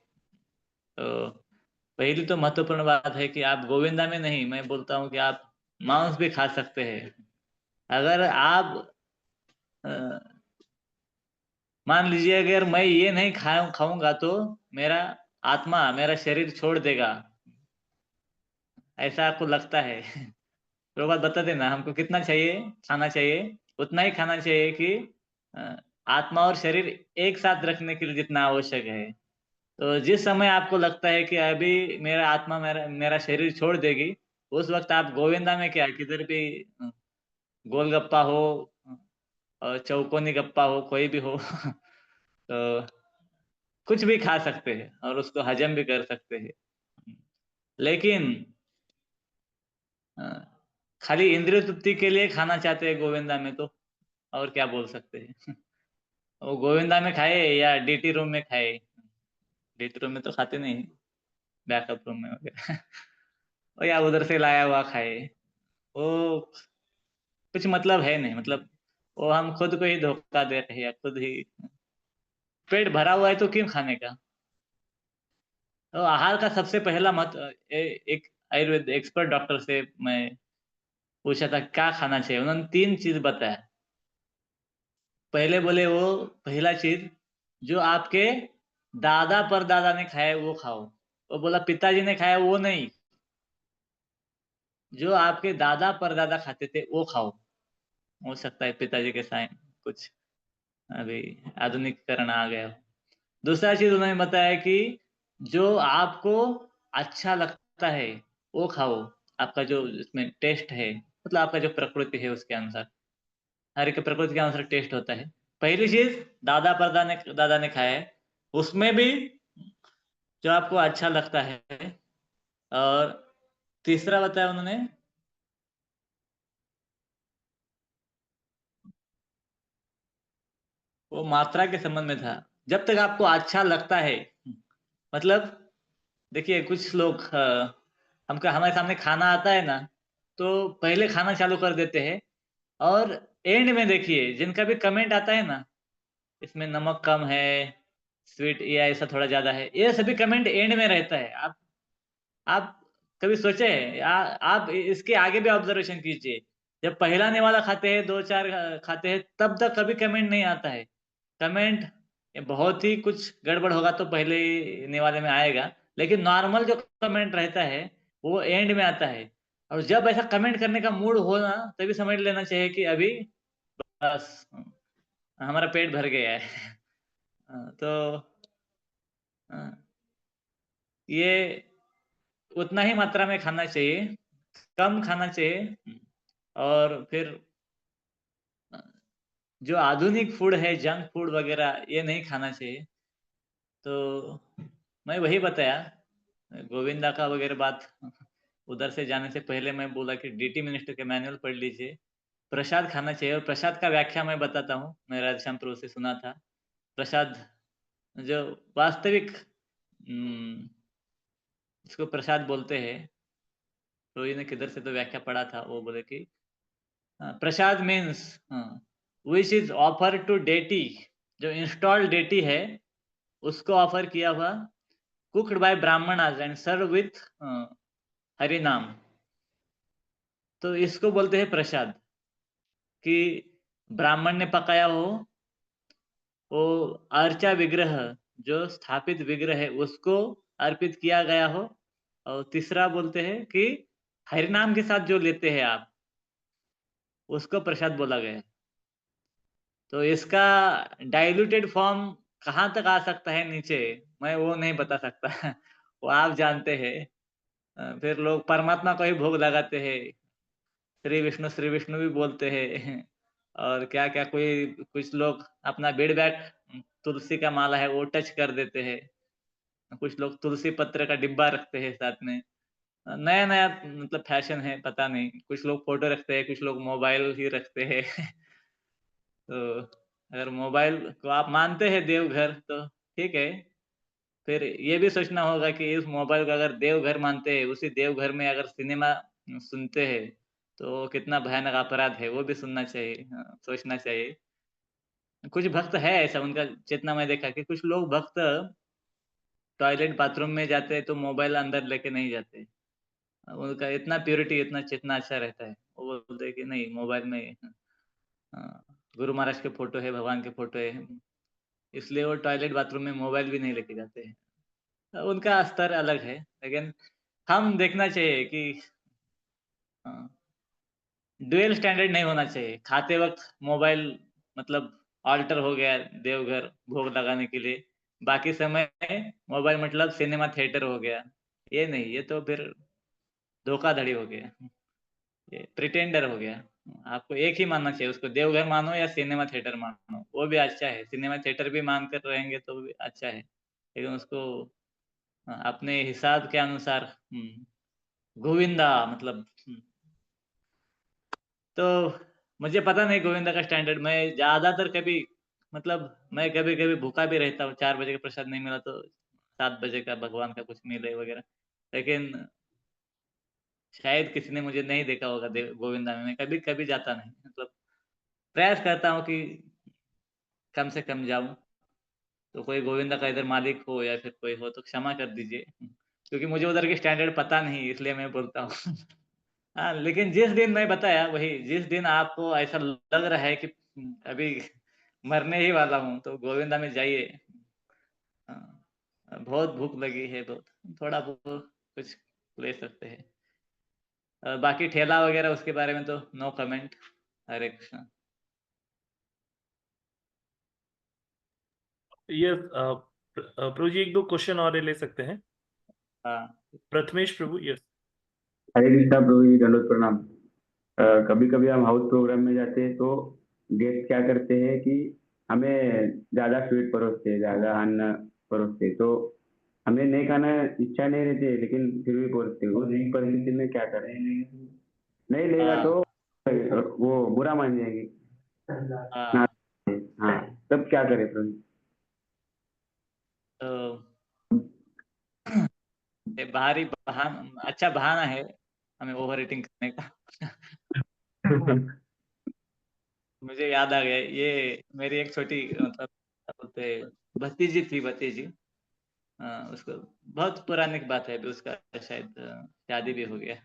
तो पहली तो महत्वपूर्ण बात है कि आप गोविंदा में नहीं, मैं बोलता हूँ कि आप मांस भी खा सकते हैं। अगर आप अ, मान लीजिए अगर मैं ये नहीं खाऊंगा तो मेरा आत्मा मेरा शरीर छोड़ देगा, ऐसा आपको लगता है। तो बात बता देना हमको कितना चाहिए, खाना चाहिए उतना ही खाना चाहिए कि अ, आत्मा और शरीर एक साथ रखने के लिए जितना आवश्यक है। तो जिस समय आपको लगता है कि अभी मेरा आत्मा मेरा मेरा शरीर छोड़ देगी, उस वक्त आप गोविंदा में क्या किधर भी गोलगप्पा हो और चौकोनी गप्पा हो, कोई भी हो। तो कुछ भी खा सकते हैं और उसको हजम भी कर सकते हैं। लेकिन अ, खाली इंद्रिय तृप्ति के लिए खाना चाहते हैं गोविंदा में तो और क्या बोल सकते हैं। वो गोविंदा में खाए या डीटी रूम में खाए, डीटी रूम में तो खाते नहीं, बैकअप रूम में वगैरह। और या उधर से लाया हुआ खाए, वो कुछ मतलब है नहीं। मतलब वो हम खुद को ही धोखा दे रहे हैं, या खुद ही पेट भरा हुआ है तो क्यों खाने का। तो आहार का सबसे पहला एक आयुर्वेद एक्सपर्ट डॉक्टर से मैं पूछा था क्या खाना चाहिए, उन्होंने 3 चीज बताया। पहले बोले वो पहला चीज जो आपके दादा परदादा ने खाया वो खाओ। वो बोला पिताजी ने खाया वो नहीं, जो आपके दादा परदादा खाते थे वो खाओ। हो सकता है पिताजी के साथ कुछ अभी आधुनिकीकरण आ गया हो। दूसरा चीज उन्होंने बताया कि जो आपको अच्छा लगता है वो खाओ, आपका जो इसमें टेस्ट है, मतलब आपका जो प्रकृति है उसके अनुसार, हर एक प्रकृति के अनुसार टेस्ट होता है। पहली चीज दादा ने खाया है, उसमें भी जो आपको अच्छा लगता है। और तीसरा बताया उन्होंने वो मात्रा के संबंध में था, जब तक आपको अच्छा लगता है। मतलब देखिए कुछ लोग हमका हमारे सामने खाना आता है ना, तो पहले खाना चालू कर देते हैं और एंड में देखिए जिनका भी कमेंट आता है ना, इसमें नमक कम है, स्वीट या ऐसा थोड़ा ज्यादा है, ये सभी कमेंट एंड में रहता है। आप कभी सोचे हैं आप इसके आगे भी ऑब्जर्वेशन कीजिए, जब पहला निवाला खाते हैं 2-4 खाते हैं तब तक कभी कमेंट नहीं आता है। कमेंट बहुत ही कुछ गड़बड़ होगा तो पहले ही वाले में आएगा, लेकिन नॉर्मल जो कमेंट रहता है वो एंड में आता है। और जब ऐसा कमेंट करने का मूड हो ना, तभी समझ लेना चाहिए कि अभी बस हमारा पेट भर गया है। तो अ, ये उतना ही मात्रा में खाना चाहिए, कम खाना चाहिए। और फिर अ, जो आधुनिक फूड है, जंक फूड वगैरह ये नहीं खाना चाहिए। तो मैं वही बताया, गोविंदा का वगैरह बात उधर से जाने से पहले मैं बोला कि डीटी मिनिस्टर के मैनुअल पढ़ लीजिए। प्रसाद खाना चाहिए और प्रसाद का व्याख्या मैं बताता हूँ, मैं राधेश्याम प्रभु से सुना था। प्रसाद जो वास्तविक इसको प्रसाद बोलते हैं, रोही ने किधर से तो व्याख्या पढ़ा था, वो बोले कि prasad means which is offer to deity, जो इंस्टॉल्ड डेटी है उसको ऑफर किया हुआ, cooked by Brahmanas and serve with Hari naam. तो इसको बोलते हैं प्रसाद, कि ब्राह्मण ने पकाया हो, वो अर्चा विग्रह, जो स्थापित विग्रह है उसको अर्पित किया गया हो। और तीसरा बोलते हैं कि हरिनाम के साथ जो लेते हैं आप, उसको प्रसाद बोला गया है। तो इसका डाइल्यूटेड फॉर्म कहाँ तक आ सकता है नीचे, मैं वो नहीं बता सकता। वो आप जानते हैं। फिर लोग परमात्मा को ही भोग लगाते हैं, श्री विष्णु भी बोलते हैं। और क्या-क्या कोई कुछ लोग अपना बेड बैग तुलसी का माला है वो टच कर देते हैं। कुछ लोग तुलसी पत्र का डिब्बा रखते हैं साथ में। नया-नया मतलब फैशन है, पता नहीं। कुछ लोग फ़ोटो रखते हैं, कुछ लोग मोबाइल ही रखते हैं। तो अगर मोबाइल को आप मानते हैं देवघर तो ठीक है। फिर ये भी सोचना होगा कि इस मोबाइल को अगर देवघर मानते हैं, उसी देवघर में अगर सिनेमा सुनते हैं, तो कितना भयानक अपराध है, वो भी सुनना चाहिए। सोचना चाहिए। कुछ भक्त है ऐसा, उनका चेतना मैं देखा कि कुछ लोग भक्त टॉयलेट बाथरूम में जाते हैं तो मोबाइल अंदर लेके नहीं जाते। उनका इतना प्यूरिटी, इतना चेतना अच्छा रहता है। वो बोलते हैं कि नहीं मोबाइल में अ, गुरु महाराज के फ़ोटो है, भगवान के फ़ोटो है, इसलिए वो टॉयलेट बाथरूम में मोबाइल भी नहीं लेके जाते हैं। उनका स्तर अलग है, लेकिन हम देखना चाहिए कि अ, ड्यूअल स्टैंडर्ड नहीं होना चाहिए। खाते वक़्त मोबाइल मतलब ऑल्टर हो गया देवघर भोग लगाने के लिए, बाकी समय मोबाइल मतलब सिनेमा थिएटर हो गया। ये नहीं, ये तो फिर धोखाधड़ी हो गया, ये प्रिटेंडर हो गया। आपको एक ही मानना चाहिए, उसको देवघर मानो या सिनेमा थिएटर मानो, वो भी अच्छा है। सिनेमा थिएटर भी मानकर रहेंगे तो भी अच्छा है, लेकिन उसको अपने हिसाब के अनुसार गोविंदा मतलब तो मुझे पता नहीं गोविंदा का स्टैंडर्ड। मैं ज़्यादातर कभी मतलब मैं कभी-कभी भूखा भी रहता हूँ, 4 बजे का प्रसाद नहीं मिला तो 7 बजे का भगवान का कुछ मिले वगैरह। लेकिन शायद किसी ने मुझे नहीं देखा होगा देव गोविंदा में, मैं कभी-कभी जाता नहीं। मतलब प्रयास करता हूँ कि कम से कम जाऊँ, तो कोई गोविंदा का इधर मालिक हो या फिर कोई हो तो क्षमा कर दीजिए। क्योंकि मुझे उधर के स्टैंडर्ड पता नहीं इसलिए मैं बोलता हूँ। हाँ, लेकिन जिस दिन मैं बताया वही, जिस दिन आपको ऐसा लग रहा है कि अभी मरने ही वाला हूँ, तो गोविंदा में जाइए। हाँ, बहुत भूख लगी है बहुत, थोड़ा बहुत कुछ ले सकते हैं। बाकी ठेला वगैरह उसके बारे में तो नो कमेंट। हरे कृष्णा। यस प्रभु जी, एक दो क्वेश्चन और ले सकते हैं। हाँ, प्रथमेश प्रभु, यस। हरे कृष्णा प्रभु जी, दंडवत प्रणाम। कभी कभी हम हाउस प्रोग्राम में जाते हैं तो गेस्ट क्या करते हैं कि हमें ज्यादा स्वीट परोसते हैं, ज्यादा अन्न परोसते हैं, तो हमें नहीं खाना इच्छा नहीं रहती है, लेकिन फिर भी परोसते हैं। उस परिस्थिति में क्या करें? नहीं लेगा हाँ, तो वो बुरा मान जाएंगे। हाँ। हाँ। हाँ, तब क्या करें प्रभु जी? तो ये बाहरी अच्छा बहाना है हमें ओवर ईटिंग करने का। मुझे याद आ गया, ये मेरी एक छोटी मतलब क्या बोलते हैं, भतीजी थी भतीजी। उसको बहुत पुरानी की बात है, अभी उसका शायद शादी भी हो गया,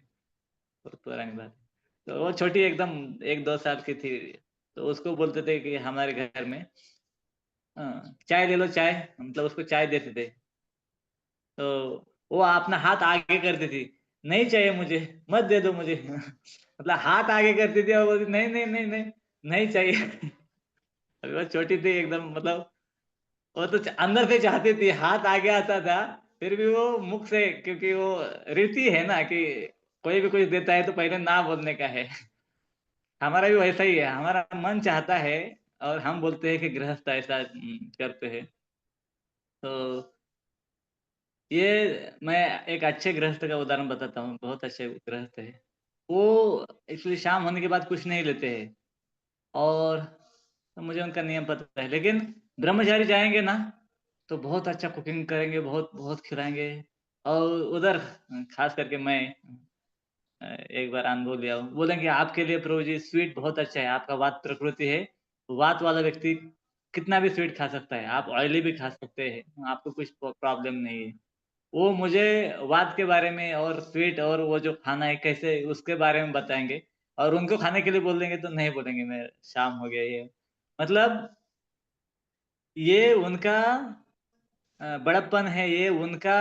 बहुत पुरानी बात है। तो वो छोटी एकदम 1-2 साल की थी, तो उसको बोलते थे कि हमारे घर में चाय ले लो चाय, मतलब उसको चाय देते थे। तो वो अपना हाथ आगे करती थी, नहीं चाहिए मुझे, मत दे दो मुझे। मतलब हाथ आगे करती थी और बोलती नहीं, नहीं, नहीं, नहीं, नहीं चाहिए। अभी वो छोटी थी एकदम, मतलब वो तो अंदर से चाहती थी, हाथ आगे आता था, फिर भी वो मुख से, क्योंकि वो रीति है ना कि कोई भी कुछ देता है तो पहले ना बोलने का है। हमारा भी वैसा ही है, हमारा मन चाहता है और हम बोलते हैं कि गृहस्थ ऐसा करते हैं। तो ये मैं एक अच्छे गृहस्थ का उदाहरण बताता हूँ, बहुत अच्छे गृहस्थ है। वो एक्चुअली शाम होने के बाद कुछ नहीं लेते हैं और तो मुझे उनका नियम पता है, लेकिन ब्रह्मचारी जाएँगे ना, तो बहुत अच्छा कुकिंग करेंगे, बहुत बहुत खिलाएँगे। और उधर ख़ास करके मैं एक बार अनुभव लिया हूँ, बोलेंगे आपके लिए प्रभु जी स्वीट बहुत अच्छा है, आपका वात प्रकृति है, वात वाला व्यक्ति कितना भी स्वीट खा सकता है, आप ऑयली भी खा सकते हैं, आपको कुछ प्रॉब्लम नहीं है। वो मुझे वात के बारे में और स्वीट और वो जो खाना है कैसे उसके बारे में बताएँगे और उनको खाने के लिए बोल देंगे तो नहीं बोलेंगे मैं शाम हो गया ये। मतलब ये उनका बड़प्पन है, ये उनका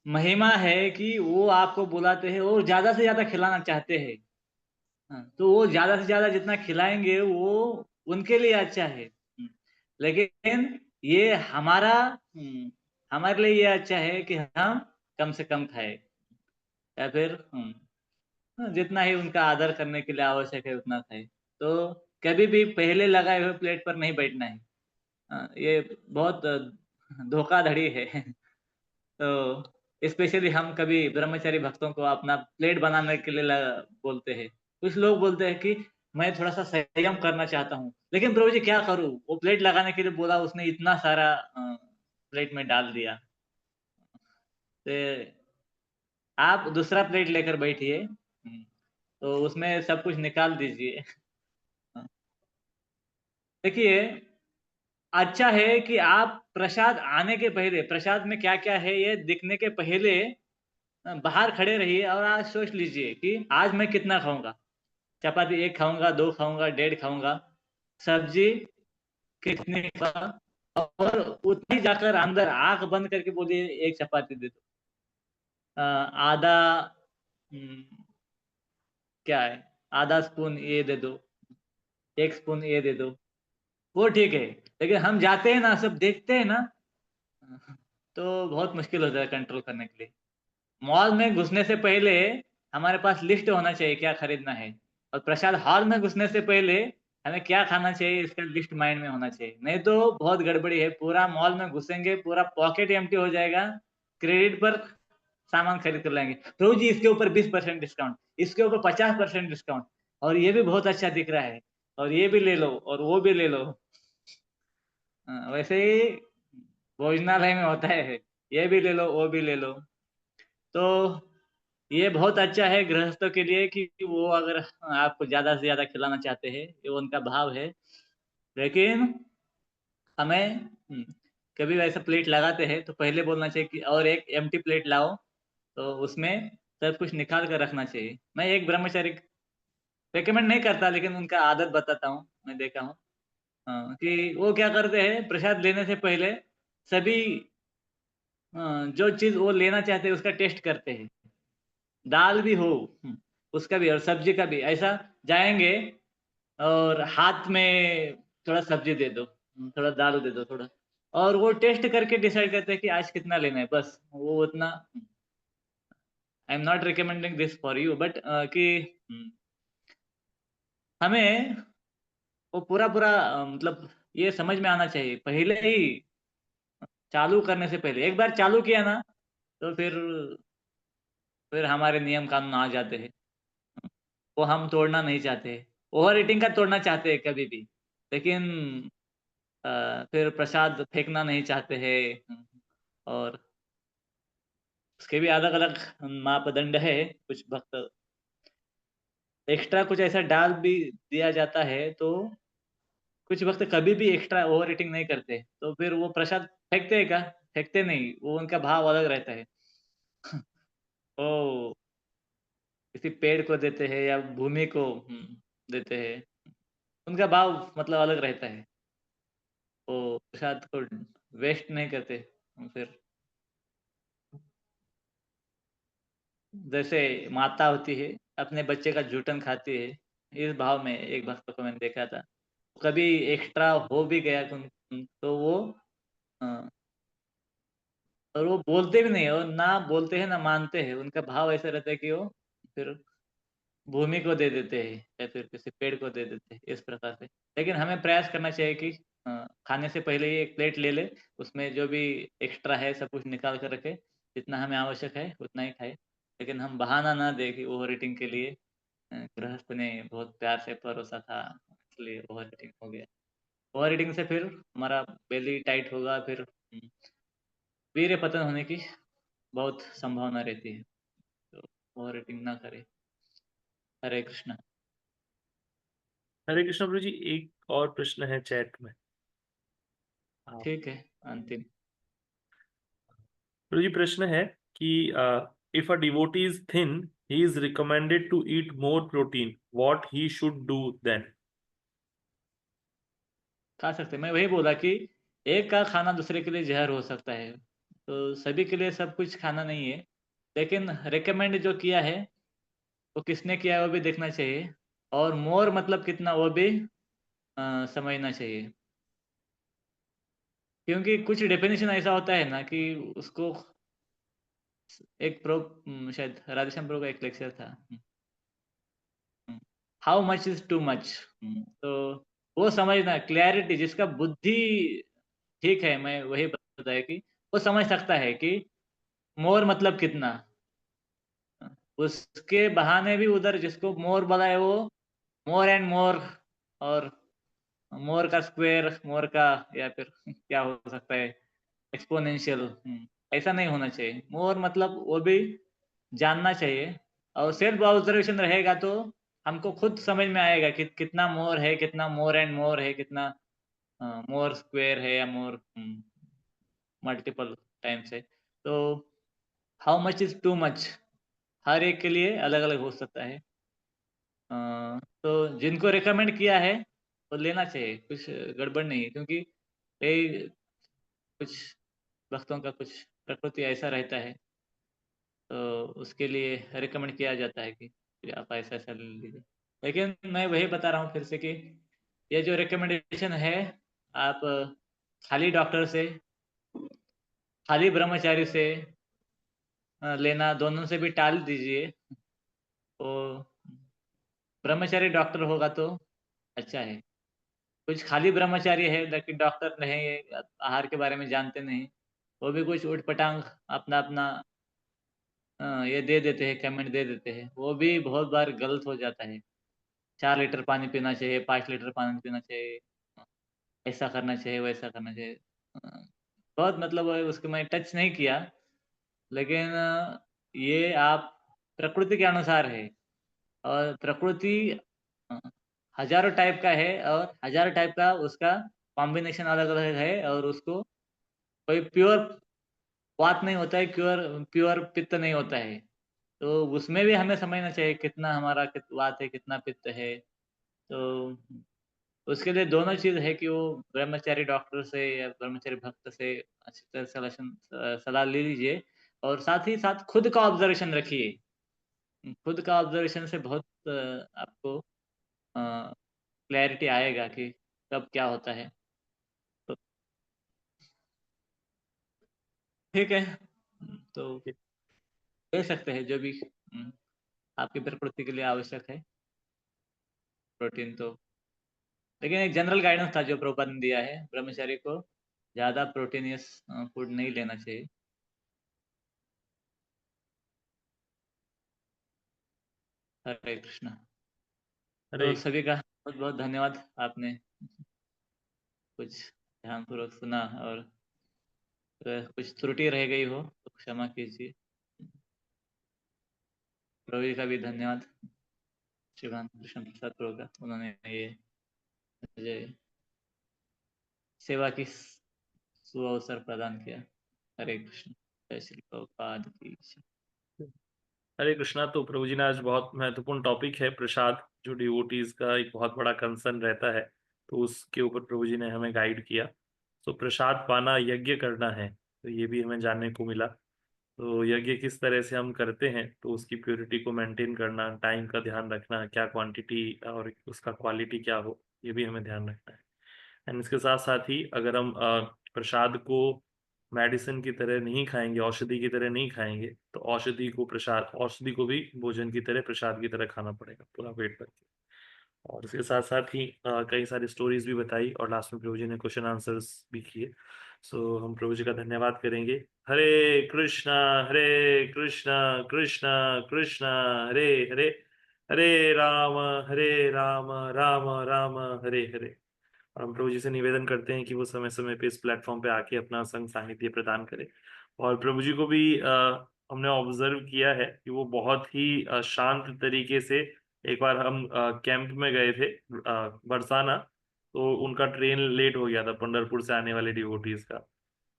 महिमा है कि वो आपको बुलाते हैं और ज़्यादा से ज़्यादा खिलाना चाहते हैं। हाँ, तो वो ज़्यादा से ज़्यादा जितना खिलाएँगे वो उनके लिए अच्छा है। लेकिन ये हमारे लिए ये अच्छा है कि हम कम से कम खाएँ या फिर जितना ही उनका आदर करने के लिए आवश्यक है उतना खाएँ। तो कभी भी पहले लगाए हुए प्लेट पर नहीं बैठना है। ये बहुत धोखाधड़ी है। तो स्पेशली हम कभी ब्रह्मचारी भक्तों को अपना प्लेट बनाने के लिए बोलते हैं। कुछ लोग बोलते हैं कि मैं थोड़ा-सा संयम करना चाहता हूँ, लेकिन प्रभु जी क्या करूँ? वो प्लेट लगाने के लिए बोला उसने इतना सारा प्लेट में डाल दिया। तो आप दूसरा प्लेट लेकर बैठिए, तो उसमें सब कुछ निकाल दीजिए। देखिए अच्छा है कि आप प्रसाद आने के पहले, प्रसाद में क्या-क्या है ये दिखने के पहले बाहर खड़े रहिए और आज सोच लीजिए कि आज मैं कितना खाऊँगा? चपाती 1 खाऊँगा, 2 खाऊँगा, डेढ़ खाऊँगा, सब्ज़ी कितनी खाऊँगा और उतनी जाकर अंदर आँख बंद करके बोलिए 1 चपाती दे दो। आधा क्या है? आधा स्पून ये दे दो, 1 स्पून ये दे दो, वो ठीक है। लेकिन हम जाते हैं ना, सब देखते हैं ना, तो बहुत मुश्किल होता है कंट्रोल करने के लिए। मॉल में घुसने से पहले हमारे पास लिस्ट होना चाहिए क्या खरीदना है और प्रसाद हॉल में घुसने से पहले हमें क्या खाना चाहिए इसका लिस्ट माइंड में होना चाहिए। नहीं तो बहुत गड़बड़ी है, पूरा मॉल में घुसेंगे, पूरा पॉकेट एम्प्टी हो जाएगा, क्रेडिट पर सामान खरीद कर लाएँगे। प्रभु जी इसके ऊपर 20% डिस्काउंट, इसके ऊपर 50% डिस्काउंट और ये भी बहुत अच्छा दिख रहा है और ये भी ले लो और वो भी ले लो। वैसे ही भोजनालय में होता है, ये भी ले लो, वो भी ले लो। तो ये बहुत अच्छा है गृहस्थों के लिए कि वो अगर आपको ज़्यादा से ज़्यादा खिलाना चाहते हैं, ये उनका भाव है। लेकिन हमें कभी वैसा प्लेट लगाते हैं तो पहले बोलना चाहिए कि और एक एम्प्टी प्लेट लाओ, तो उसमें सब कुछ निकाल कर रखना चाहिए। मैं एक ब्रह्मचारी रिकमेंड नहीं करता लेकिन उनका आदत बताता हूँ, मैं देखा हूँ। कि वो क्या करते हैं प्रसाद लेने से पहले सभी जो चीज़ वो लेना चाहते हैं उसका टेस्ट करते हैं। दाल भी हो उसका भी और सब्ज़ी का भी, ऐसा जाएँगे और हाथ में थोड़ा सब्ज़ी दे दो, थोड़ा दाल दे दो थोड़ा और वो टेस्ट करके डिसाइड करते हैं कि आज कितना लेना है बस, वो उतना I am not recommending this for you but कि हमें वो पूरा-पूरा मतलब ये समझ में आना चाहिए, पहले ही चालू करने से पहले, एक बार चालू किया ना, तो फिर हमारे नियम कानून आ जाते हैं। वो हम तोड़ना नहीं चाहते। ओवर ईटिंग का तोड़ना चाहते हैं कभी भी, लेकिन फिर प्रसाद फेंकना नहीं चाहते हैं और उसके भी अलग-अलग मापदंड है। कुछ वक़्त एक्स्ट्रा कुछ ऐसा डाल भी दिया जाता है, तो कुछ वक़्त कभी भी एक्स्ट्रा ओवर ईटिंग नहीं करते। तो फिर वो प्रसाद फेंकते हैं क्या? फेंकते नहीं, वो उनका भाव अलग रहता है। वो किसी पेड़ को देते हैं या भूमि को देते हैं। उनका भाव मतलब अलग रहता है। वो प्रसाद को वेस्ट नहीं करते। फिर जैसे माता होती है, अपने बच्चे का जूठन खाती है, इस भाव में एक भक्त को मैंने देखा था। कभी एक्स्ट्रा हो भी गया तो वो अ, और वो बोलते भी नहीं है, और ना बोलते हैं ना मानते हैं। उनका भाव ऐसा रहता है कि वो फिर भूमि को दे देते हैं या फिर किसी पेड़ को दे देते हैं, इस प्रकार से। लेकिन हमें प्रयास करना चाहिए कि खाने से पहले ही एक प्लेट ले ले, उसमें जो भी एक्स्ट्रा है सब कुछ निकाल कर रखे, जितना हमें आवश्यक है उतना ही खाए। लेकिन हम बहाना ना दें कि ओवर ईटिंग के लिए गृहस्थ ने बहुत प्यार से परोसा था, इसलिए ओवर ईटिंग हो गया। ओवर ईटिंग से फिर हमारा बेली टाइट होगा, फिर वीर्य पतन होने की बहुत संभावना रहती है। तो ओवर ईटिंग ना करें। हरे कृष्णा। हरे कृष्ण प्रभु जी, एक और प्रश्न है चैट में। ठीक है, अंतिम। प्रभु जी प्रश्न है कि if a devotee is thin, he is recommended to eat more protein, what he should do then? खा सकते हैं। मैं वही बोला कि एक का खाना दूसरे के लिए जहर हो सकता है, तो सभी के लिए सब कुछ खाना नहीं है। लेकिन रिकमेंड जो किया है वो किसने किया है वो भी देखना चाहिए, और मोर मतलब कितना वो भी समझना चाहिए। क्योंकि कुछ डेफिनेशन ऐसा होता है ना कि उसको एक शायद राधेश्याम प्रो का एक लेक्चर था, how much is too much. तो वो समझना, क्लैरिटी, जिसका बुद्धि ठीक है, मैं वही बताया कि वो समझ सकता है कि मोर मतलब कितना। उसके बहाने भी उधर जिसको मोर बोला है वो मोर एंड मोर, और मोर का स्क्वायर, मोर का या फिर क्या हो सकता है एक्सपोनेंशियल। ऐसा नहीं होना चाहिए। मोर मतलब वो भी जानना चाहिए, और सेल्फ ऑब्जर्वेशन रहेगा तो हमको खुद समझ में आएगा कि कितना मोर है, कितना मोर एंड मोर है, कितना मोर स्क्वायर है या मोर मल्टीपल टाइम्स है। तो how much is too much हर एक के लिए अलग अलग हो सकता है। तो जिनको रिकमेंड किया है वो लेना चाहिए, कुछ गड़बड़ नहीं है। क्योंकि कई कुछ भक्तों का कुछ प्रकृति ऐसा रहता है, तो उसके लिए रिकमेंड किया जाता है कि आप ऐसा ऐसा ले लीजिए। लेकिन मैं वही बता रहा हूँ फिर से कि ये जो रिकमेंडेशन है, आप खाली डॉक्टर से, खाली ब्रह्मचारी से लेना, दोनों से भी टाल दीजिए। तो ब्रह्मचारी डॉक्टर होगा तो अच्छा है। कुछ खाली ब्रह्मचारी है लेकिन डॉक्टर नहीं, आहार के बारे में जानते नहीं, वो भी कुछ उठपटांग अपना अपना ये दे देते हैं, कमेंट दे देते हैं। वो भी बहुत बार गलत हो जाता है। 4 लीटर पानी पीना चाहिए, 5 लीटर पानी पीना चाहिए, ऐसा करना चाहिए, वैसा करना चाहिए। बहुत मतलब उसको मैं टच नहीं किया, लेकिन ये आप प्रकृति के अनुसार है, और प्रकृति अ, हज़ारों टाइप का है, और हज़ारों टाइप का उसका कॉम्बिनेशन अलग-अलग है, और उसको कोई प्योर वात नहीं होता है, प्योर पित्त नहीं होता है। तो उसमें भी हमें समझना चाहिए कितना हमारा वात है, कितना पित्त है। तो उसके लिए दोनों चीज़ है कि वो ब्रह्मचारी डॉक्टर से या ब्रह्मचारी भक्त से अच्छी तरह सलाह ले लीजिए, और साथ ही साथ खुद का ऑब्जर्वेशन रखिए। खुद का ऑब्जर्वेशन से बहुत आपको क्लैरिटी आएगा कि कब क्या होता है। तो ठीक है, तो ले सकते हैं जो भी आपकी प्रकृति के लिए आवश्यक है प्रोटीन। तो लेकिन एक जनरल गाइडेंस था जो प्रभुपाद ने दिया है, ब्रह्मचारी को ज़्यादा प्रोटीनियस फूड नहीं लेना चाहिए। हरे कृष्णा। हरे तो सभी का बहुत बहुत धन्यवाद, आपने कुछ ध्यानपूर्वक सुना, और कुछ त्रुटि रह गई हो तो क्षमा कीजिए। प्रभु जी का भी धन्यवाद, श्रीमान कृष्ण प्रसाद प्रभु का, उन्होंने ये मुझे सेवा की सुअवसर प्रदान किया। हरे कृष्ण। जय श्री प्रभुपाद की जय। हरे कृष्णा। तो प्रभु जी ने आज बहुत महत्वपूर्ण टॉपिक है प्रसाद, जो डिवोटीज का एक बहुत बड़ा कंसर्न रहता है, तो उसके ऊपर प्रभु जी ने हमें गाइड किया। तो प्रसाद पाना यज्ञ करना है, तो ये भी हमें जानने को मिला। तो यज्ञ किस तरह से हम करते हैं, तो उसकी प्योरिटी को मेंटेन करना, टाइम का ध्यान रखना, क्या क्वांटिटी और उसका क्वालिटी क्या हो, ये भी हमें ध्यान रखना है। एंड इसके साथ साथ ही अगर हम प्रसाद को मेडिसिन की तरह नहीं खाएंगे, औषधि की तरह नहीं खाएंगे, तो औषधि को भी भोजन की तरह, प्रसाद की तरह खाना पड़ेगा पूरा पेट भर के। और इसके साथ साथ ही कई सारी स्टोरीज भी बताई और लास्ट में प्रभु जी ने क्वेश्चन आंसर्स भी किए। सो हम प्रभु जी का धन्यवाद करेंगे। हरे कृष्णा कृष्णा कृष्णा हरे हरे, हरे राम राम राम हरे हरे। और हम प्रभु जी से निवेदन करते हैं कि वो समय समय पे इस प्लेटफॉर्म पे आके अपना संग सानिध्य प्रदान करे। और प्रभु जी को भी हमने ऑब्जर्व किया है कि वो बहुत ही शांत तरीके से, एक बार हम कैंप में गए थे बरसाना, तो उनका ट्रेन लेट हो गया था पंढरपुर से आने वाले डिवोटीज का।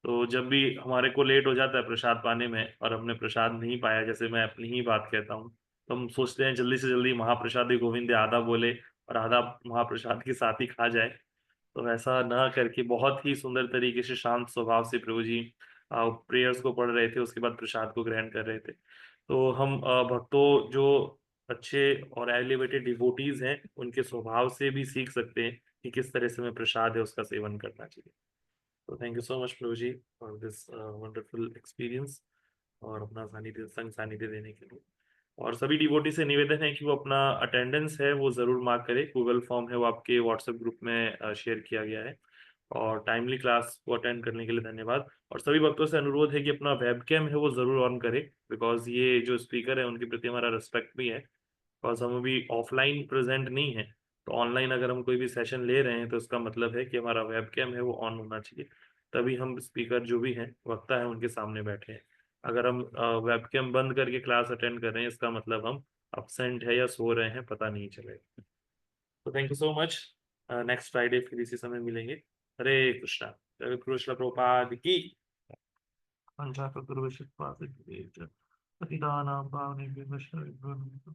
तो जब भी हमारे को लेट हो जाता है प्रसाद पाने में और हमने प्रसाद नहीं पाया, जैसे मैं अपनी ही बात कहता हूँ, तो हम सोचते हैं जल्दी से जल्दी महाप्रसादी गोविंद आधा बोले और आधा महाप्रसाद के साथ ही खा जाए। तो ऐसा ना करके बहुत ही सुंदर तरीके से शांत स्वभाव से प्रभु जी प्रेयर्स को पढ़ रहे थे, उसके बाद प्रसाद को ग्रहण कर रहे थे। तो हम भक्तों जो अच्छे और एलिवेटेड डिवोटीज हैं, उनके स्वभाव से भी सीख सकते हैं कि किस तरह से हमें प्रसाद है उसका सेवन करना चाहिए। तो थैंक यू सो मच प्रभु जी फॉर दिस वंडरफुल एक्सपीरियंस और अपना संग सानिध्य देने के लिए। और सभी डिवोटी से निवेदन है कि वो अपना अटेंडेंस है वो जरूर मार्क करे। गूगल फॉर्म है वो आपके व्हाट्सएप ग्रुप में शेयर किया गया है। और टाइमली क्लास को अटेंड करने के लिए धन्यवाद। और सभी भक्तों से अनुरोध है कि अपना वेबकैम है वो जरूर ऑन करे, बिकॉज ये जो स्पीकर है उनके प्रति हमारा रिस्पेक्ट भी है। बिकॉज हम अभी ऑफलाइन प्रेजेंट नहीं है, तो ऑनलाइन अगर हम कोई भी सेशन ले रहे हैं तो इसका मतलब है कि हमारा वेबकैम है वो ऑन होना चाहिए, तभी हम स्पीकर जो भी हैं वक्ता है उनके सामने बैठे हैं। अगर हम वेबकैम बंद करके क्लास अटेंड कर रहे हैं, इसका मतलब हम absent है या सो रहे हैं, पता नहीं चलेगा। तो thank you so much. Next Friday फिर इसी समय मिलेंगे। हरे कृष्णा। जय कृष्ण प्रभुपाद की। पतितानां पावनेभ्यो वैष्णवेभ्यो नमः।